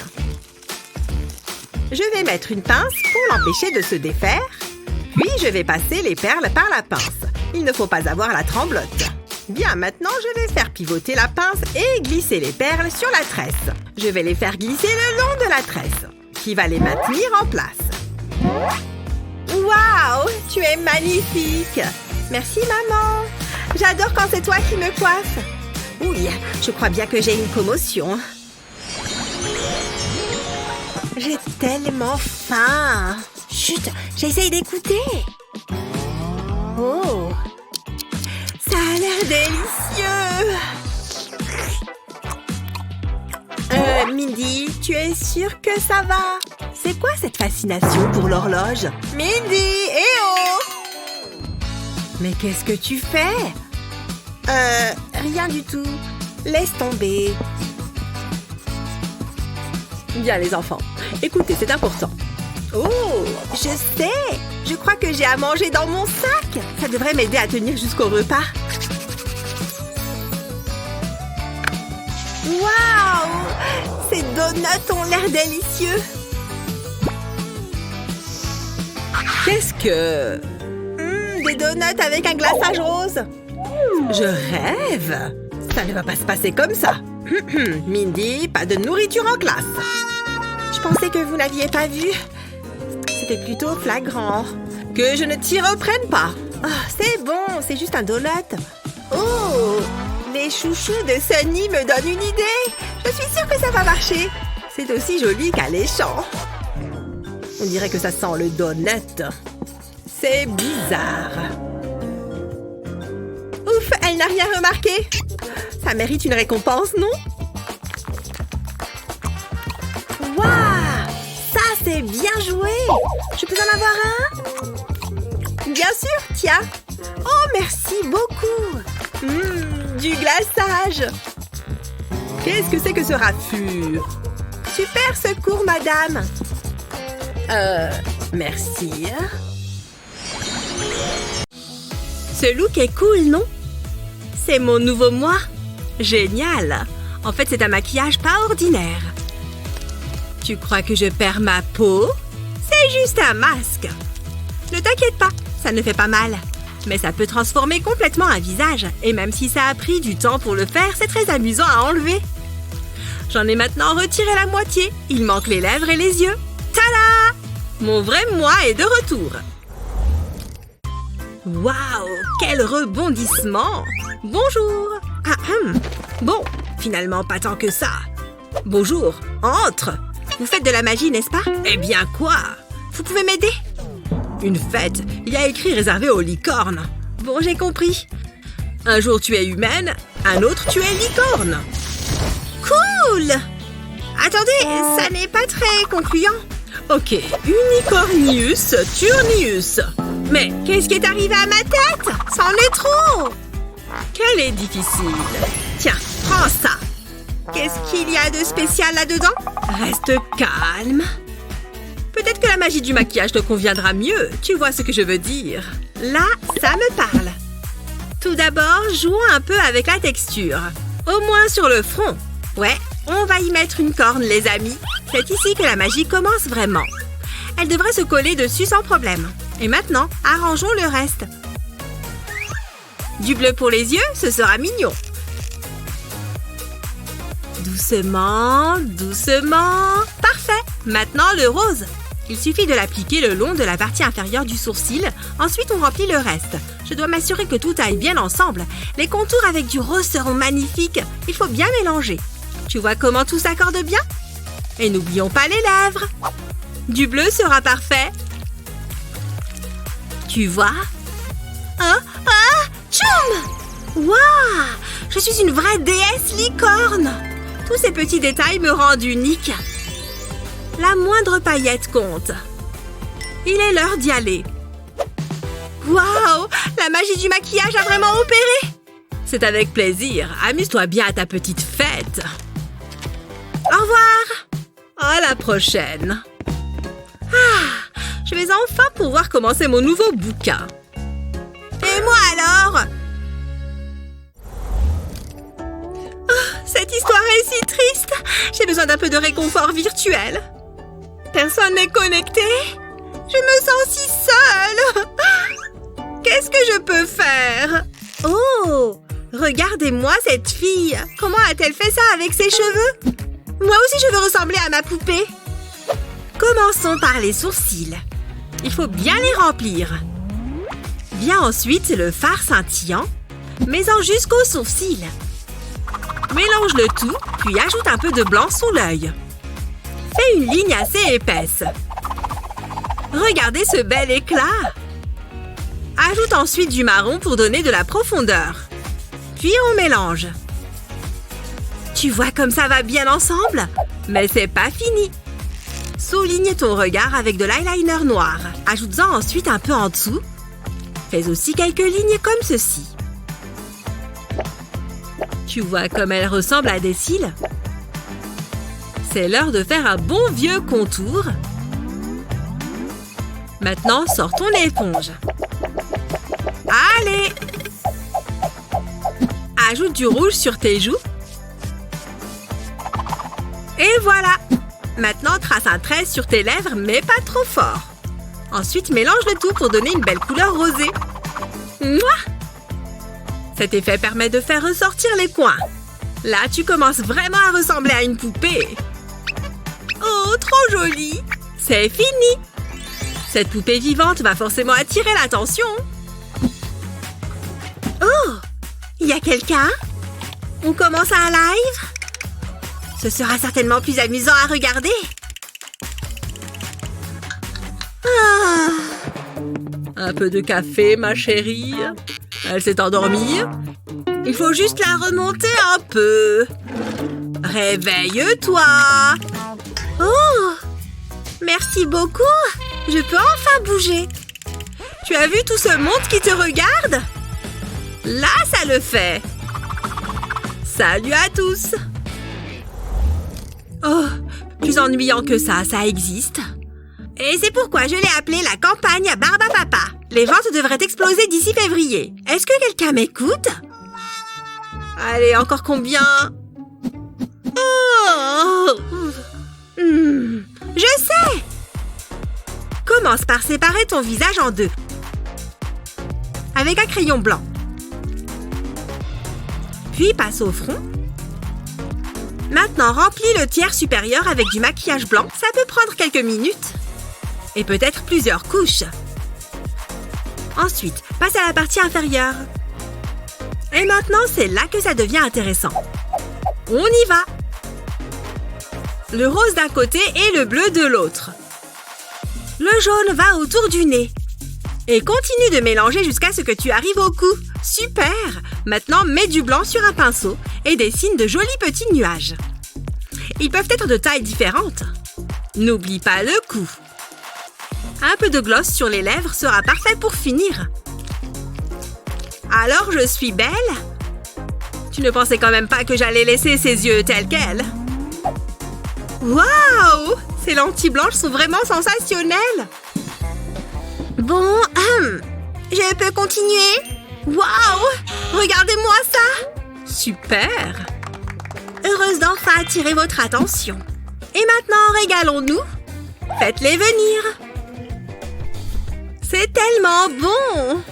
Je vais mettre une pince pour l'empêcher de se défaire. Puis, je vais passer les perles par la pince. Il ne faut pas avoir la tremblote. Bien, maintenant, je vais faire pivoter la pince et glisser les perles sur la tresse. Je vais les faire glisser le long de la tresse, qui va les maintenir en place. Waouh! Tu es magnifique! Merci, maman! J'adore quand c'est toi qui me coiffe. Oui, je crois bien que j'ai une commotion. J'ai tellement faim. Chut, j'essaye d'écouter. Oh! Ça a l'air délicieux! Mindy, tu es sûre que ça va? C'est quoi cette fascination pour l'horloge? Mindy, eh oh! Mais qu'est-ce que tu fais? Rien du tout. Laisse tomber. Bien, les enfants. Écoutez, c'est important. Oh, je sais! Je crois que j'ai à manger dans mon sac. Ça devrait m'aider à tenir jusqu'au repas. Waouh! Ces donuts ont l'air délicieux. Qu'est-ce que... des donuts avec un glaçage rose. Je rêve. Ça ne va pas se passer comme ça. Mindy, pas de nourriture en classe. Je pensais que vous n'aviez pas vu. C'était plutôt flagrant. Que je ne t'y reprenne pas. Oh, c'est bon, c'est juste un donut. Oh, les chouchous de Sunny me donnent une idée. Je suis sûre que ça va marcher. C'est aussi joli qu'alléchant. On dirait que ça sent le donut. C'est bizarre. Ouf, elle n'a rien remarqué. Ça mérite une récompense, non? Waouh! Ça, c'est bien joué! Je peux en avoir un? Bien sûr, tiens! Oh, merci beaucoup! Du glaçage! Qu'est-ce que c'est que ce raffut? Super secours, madame! Merci. Ce look est cool, non? C'est mon nouveau moi. Génial! En fait, c'est un maquillage pas ordinaire. Tu crois que je perds ma peau? C'est juste un masque. Ne t'inquiète pas, ça ne fait pas mal. Mais ça peut transformer complètement un visage. Et même si ça a pris du temps pour le faire, c'est très amusant à enlever. J'en ai maintenant retiré la moitié. Il manque les lèvres et les yeux. Tada! Mon vrai moi est de retour. Waouh! Quel rebondissement! Bonjour! Bon, finalement pas tant que ça. Bonjour, entre! Vous faites de la magie, n'est-ce pas? Eh bien quoi? Vous pouvez m'aider? Une fête? Il y a écrit réservé aux licornes. Bon, j'ai compris. Un jour tu es humaine, un autre tu es licorne. Cool! Attendez, ça n'est pas très concluant. Ok, Unicornius Turnius. Mais qu'est-ce qui est arrivé à ma tête? C'en est trop! Qu'elle est difficile. Tiens, prends ça. Qu'est-ce qu'il y a de spécial là-dedans? Reste calme. Peut-être que la magie du maquillage te conviendra mieux. Tu vois ce que je veux dire. Là, ça me parle. Tout d'abord, jouons un peu avec la texture. Au moins sur le front. Ouais, on va y mettre une corne, les amis. C'est ici que la magie commence vraiment. Elle devrait se coller dessus sans problème. Et maintenant, arrangeons le reste. Du bleu pour les yeux, ce sera mignon. Doucement, doucement. Parfait. Maintenant, le rose. Il suffit de l'appliquer le long de la partie inférieure du sourcil. Ensuite, on remplit le reste. Je dois m'assurer que tout aille bien ensemble. Les contours avec du rose seront magnifiques. Il faut bien mélanger. Tu vois comment tout s'accorde bien? Et n'oublions pas les lèvres. Du bleu sera parfait. Tu vois? Tchoum! Waouh! Je suis une vraie déesse licorne! Tous ces petits détails me rendent unique. La moindre paillette compte. Il est l'heure d'y aller. Waouh! La magie du maquillage a vraiment opéré! C'est avec plaisir. Amuse-toi bien à ta petite fête. Au revoir! À la prochaine. Je vais enfin pouvoir commencer mon nouveau bouquin. Et moi alors? Cette histoire est si triste. J'ai besoin d'un peu de réconfort virtuel. Personne n'est connecté. Je me sens si seule. Qu'est-ce que je peux faire? Oh, regardez-moi cette fille. Comment a-t-elle fait ça avec ses cheveux? Moi aussi, je veux ressembler à ma poupée. Commençons par les sourcils. Il faut bien les remplir. Vient ensuite le fard scintillant. Mets-en jusqu'aux sourcils. Mélange le tout, puis ajoute un peu de blanc sous l'œil. Fais une ligne assez épaisse. Regardez ce bel éclat. Ajoute ensuite du marron pour donner de la profondeur. Puis on mélange. Tu vois comme ça va bien ensemble? Mais c'est pas fini. Souligne ton regard avec de l'eyeliner noir. Ajoute-en ensuite un peu en dessous. Fais aussi quelques lignes comme ceci. Tu vois comme elle ressemble à des cils? C'est l'heure de faire un bon vieux contour. Maintenant, sors ton éponge. Allez! Ajoute du rouge sur tes joues. Et voilà! Maintenant, trace un trait sur tes lèvres, mais pas trop fort. Ensuite, mélange le tout pour donner une belle couleur rosée. Mouah! Cet effet permet de faire ressortir les coins. Là, tu commences vraiment à ressembler à une poupée. Oh, trop jolie! C'est fini! Cette poupée vivante va forcément attirer l'attention. Oh! Il y a quelqu'un? On commence un live? Ce sera certainement plus amusant à regarder. Ah. Un peu de café, ma chérie. Elle s'est endormie. Il faut juste la remonter un peu. Réveille-toi. Oh! Merci beaucoup. Je peux enfin bouger. Tu as vu tout ce monde qui te regarde? Là, ça le fait. Salut à tous. Oh, plus ennuyant que ça existe. Et c'est pourquoi je l'ai appelé la campagne à Barbapapa. Les ventes devraient exploser d'ici février. Est-ce que quelqu'un m'écoute? Allez, encore combien? Oh! Je sais! Commence par séparer ton visage en deux. Avec un crayon blanc. Puis passe au front. Maintenant, remplis le tiers supérieur avec du maquillage blanc. Ça peut prendre quelques minutes. Et peut-être plusieurs couches. Ensuite, passe à la partie inférieure. Et maintenant, c'est là que ça devient intéressant. On y va! Le rose d'un côté et le bleu de l'autre. Le jaune va autour du nez. Et continue de mélanger jusqu'à ce que tu arrives au cou. Super! Maintenant, mets du blanc sur un pinceau et dessine de jolis petits nuages. Ils peuvent être de tailles différentes. N'oublie pas le cou. Un peu de gloss sur les lèvres sera parfait pour finir. Alors, je suis belle? Tu ne pensais quand même pas que j'allais laisser ses yeux tels quels? Waouh! Ces lentilles blanches sont vraiment sensationnelles. Bon, je peux continuer? Waouh! Regardez-moi ça! Super! Heureuse d'enfin attirer votre attention. Et maintenant, régalons-nous. Faites-les venir. C'est tellement bon!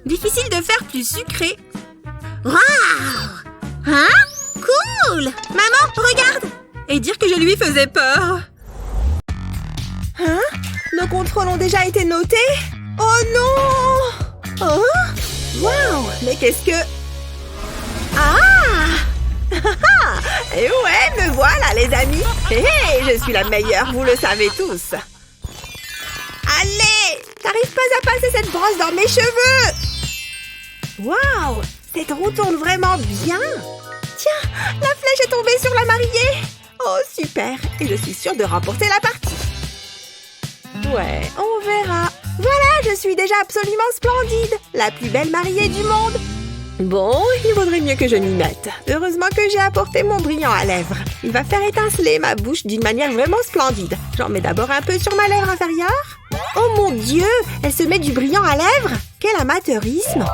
Difficile de faire plus sucré. Waouh! Hein? Cool! Maman, regarde! Et dire que je lui faisais peur. Hein? Nos contrôles ont déjà été notés? Oh non! Oh? Waouh! Mais qu'est-ce que... Ah! Et ouais, me voilà, les amis! Hé, je suis la meilleure, vous le savez tous! Allez! T'arrives pas à passer cette brosse dans mes cheveux! Waouh! Cette roue tourne vraiment bien! Tiens, la flèche est tombée sur la mariée! Oh, super! Et je suis sûre de remporter la partie! Ouais, on verra! Voilà, je suis déjà absolument splendide! La plus belle mariée du monde! Bon, il vaudrait mieux que je m'y mette. Heureusement que j'ai apporté mon brillant à lèvres. Il va faire étinceler ma bouche d'une manière vraiment splendide. J'en mets d'abord un peu sur ma lèvre inférieure. Oh mon Dieu, elle se met du brillant à lèvres. Quel amateurisme.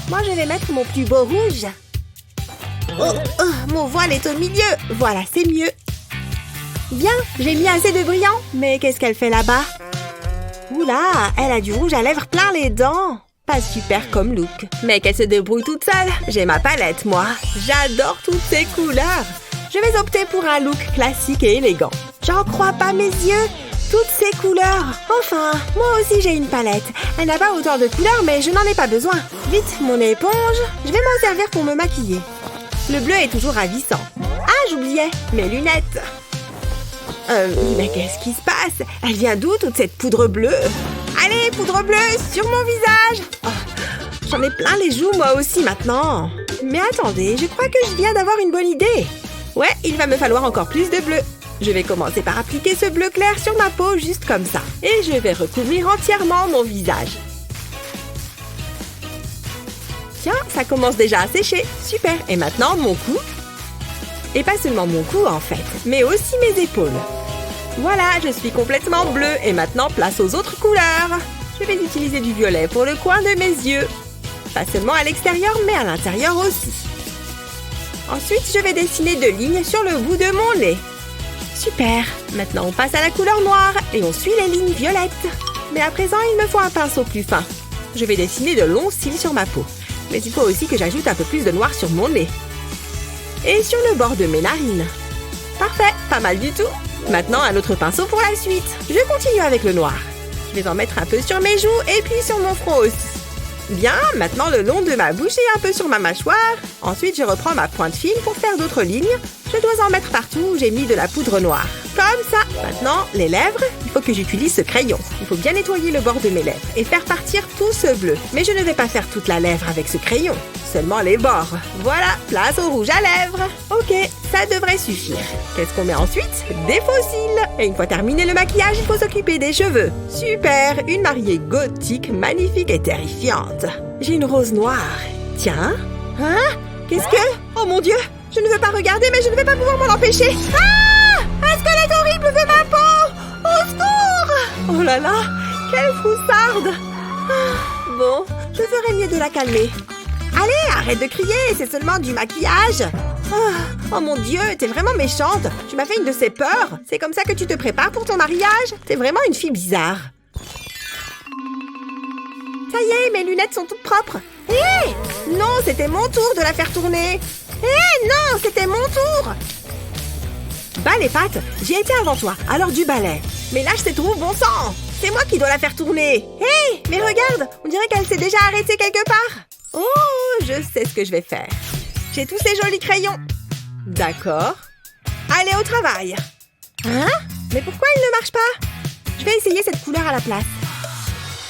Moi, je vais mettre mon plus beau rouge. Mon voile est au milieu. Voilà, c'est mieux. Bien, j'ai mis assez de brillant. Mais qu'est-ce qu'elle fait là-bas? Oula, elle a du rouge à lèvres plein les dents. Pas super comme look. Mais qu'elle se débrouille toute seule. J'ai ma palette, moi. J'adore toutes ces couleurs. Je vais opter pour un look classique et élégant. J'en crois pas mes yeux. Toutes ces couleurs. Enfin, moi aussi j'ai une palette. Elle n'a pas autant de couleurs, mais je n'en ai pas besoin. Vite, mon éponge. Je vais m'en servir pour me maquiller. Le bleu est toujours ravissant. Ah, j'oubliais, mes lunettes. Mais qu'est-ce qui se passe? Elle vient d'où, toute cette poudre bleue? Allez, poudre bleue, sur mon visage! Oh, j'en ai plein les joues, moi aussi, maintenant. Mais attendez, je crois que je viens d'avoir une bonne idée. Ouais, il va me falloir encore plus de bleu. Je vais commencer par appliquer ce bleu clair sur ma peau, juste comme ça. Et je vais recouvrir entièrement mon visage. Tiens, ça commence déjà à sécher. Super. Et maintenant, mon cou. Et pas seulement mon cou, en fait, mais aussi mes épaules. Voilà, je suis complètement bleue. Et maintenant, place aux autres couleurs. Je vais utiliser du violet pour le coin de mes yeux. Pas seulement à l'extérieur, mais à l'intérieur aussi. Ensuite, je vais dessiner 2 lignes sur le bout de mon nez. Super. Maintenant, on passe à la couleur noire et on suit les lignes violettes. Mais à présent, il me faut un pinceau plus fin. Je vais dessiner de longs cils sur ma peau. Mais il faut aussi que j'ajoute un peu plus de noir sur mon nez. Et sur le bord de mes narines. Parfait, pas mal du tout. Maintenant, un autre pinceau pour la suite. Je continue avec le noir. Je vais en mettre un peu sur mes joues et puis sur mon front aussi. Bien, maintenant le long de ma bouche et un peu sur ma mâchoire. Ensuite, je reprends ma pointe fine pour faire d'autres lignes. Je dois en mettre partout où j'ai mis de la poudre noire. Comme ça. Maintenant, les lèvres, il faut que j'utilise ce crayon. Il faut bien nettoyer le bord de mes lèvres et faire partir tout ce bleu. Mais je ne vais pas faire toute la lèvre avec ce crayon. Seulement les bords. Voilà, place au rouge à lèvres. Ok, ça devrait suffire. Qu'est-ce qu'on met ensuite? Des faux cils. Et une fois terminé le maquillage, il faut s'occuper des cheveux. Super, une mariée gothique, magnifique et terrifiante. J'ai une rose noire. Tiens. Hein? Qu'est-ce que... Oh mon Dieu! Je ne veux pas regarder, mais je ne vais pas pouvoir m'en empêcher. Ah! Un squelette horrible de ma peau! Au secours! Oh là là! Quelle froussarde! Ah, bon, je ferais mieux de la calmer. Allez, arrête de crier, c'est seulement du maquillage. Oh mon Dieu, t'es vraiment méchante. Tu m'as fait une de ces peurs. C'est comme ça que tu te prépares pour ton mariage? T'es vraiment une fille bizarre. Ça y est, mes lunettes sont toutes propres. Hé! Non, c'était mon tour de la faire tourner. Hé, non, c'était mon tour. Bah les pattes, j'y étais avant toi, alors du balai. Mais là, je te trouve bon sang. C'est moi qui dois la faire tourner. Hé, mais regarde, on dirait qu'elle s'est déjà arrêtée quelque part. Oh, je sais ce que je vais faire. J'ai tous ces jolis crayons. D'accord. Allez, au travail. Hein? Mais pourquoi il ne marche pas? Je vais essayer cette couleur à la place.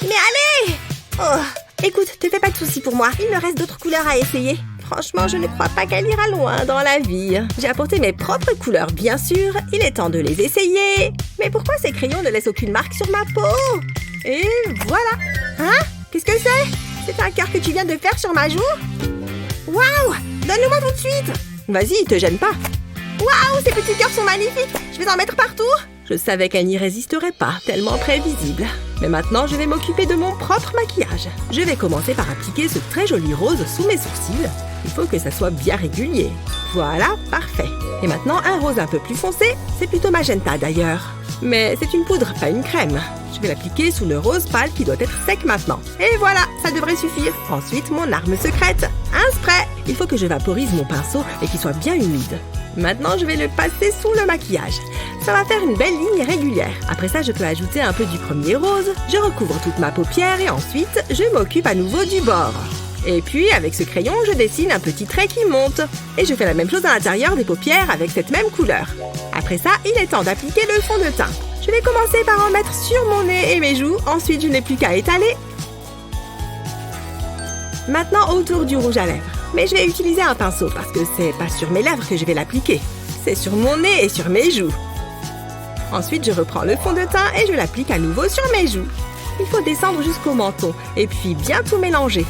Mais allez! Oh, écoute, te fais pas de soucis pour moi. Il me reste d'autres couleurs à essayer. Franchement, je ne crois pas qu'elle ira loin dans la vie. J'ai apporté mes propres couleurs, bien sûr. Il est temps de les essayer. Mais pourquoi ces crayons ne laissent aucune marque sur ma peau? Et voilà. Hein? Qu'est-ce que c'est? C'est un cœur que tu viens de faire sur ma joue? Waouh! Donne-le-moi tout de suite! Vas-y, te gêne pas. Waouh! Ces petits cœurs sont magnifiques! Je vais en mettre partout! Je savais qu'elle n'y résisterait pas, tellement prévisible. Mais maintenant, je vais m'occuper de mon propre maquillage. Je vais commencer par appliquer ce très joli rose sous mes sourcils. Il faut que ça soit bien régulier. Voilà, parfait. Et maintenant, un rose un peu plus foncé. C'est plutôt magenta d'ailleurs. Mais c'est une poudre, pas une crème. Je vais l'appliquer sous le rose pâle qui doit être sec maintenant. Et voilà, ça devrait suffire. Ensuite, mon arme secrète, un spray. Il faut que je vaporise mon pinceau et qu'il soit bien humide. Maintenant, je vais le passer sous le maquillage. Ça va faire une belle ligne régulière. Après ça, je peux ajouter un peu du premier rose. Je recouvre toute ma paupière et ensuite, je m'occupe à nouveau du bord. Et puis, avec ce crayon, je dessine un petit trait qui monte. Et je fais la même chose à l'intérieur des paupières avec cette même couleur. Après ça, il est temps d'appliquer le fond de teint. Je vais commencer par en mettre sur mon nez et mes joues. Ensuite, je n'ai plus qu'à étaler. Maintenant, autour du rouge à lèvres. Mais je vais utiliser un pinceau parce que c'est pas sur mes lèvres que je vais l'appliquer. C'est sur mon nez et sur mes joues. Ensuite, je reprends le fond de teint et je l'applique à nouveau sur mes joues. Il faut descendre jusqu'au menton et puis bien tout mélanger.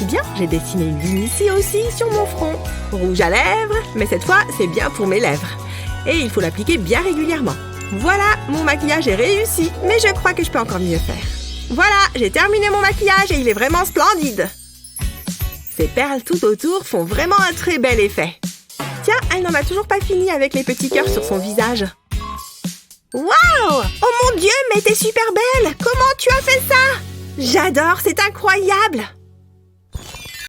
Bien, j'ai dessiné une ligne ici aussi sur mon front. Rouge à lèvres, mais cette fois, c'est bien pour mes lèvres. Et il faut l'appliquer bien régulièrement. Voilà, mon maquillage est réussi, mais je crois que je peux encore mieux faire. Voilà, j'ai terminé mon maquillage et il est vraiment splendide. Ces perles tout autour font vraiment un très bel effet. Tiens, elle n'en a toujours pas fini avec les petits cœurs sur son visage. Waouh! Oh mon Dieu, mais t'es super belle! Comment tu as fait ça? J'adore, c'est incroyable!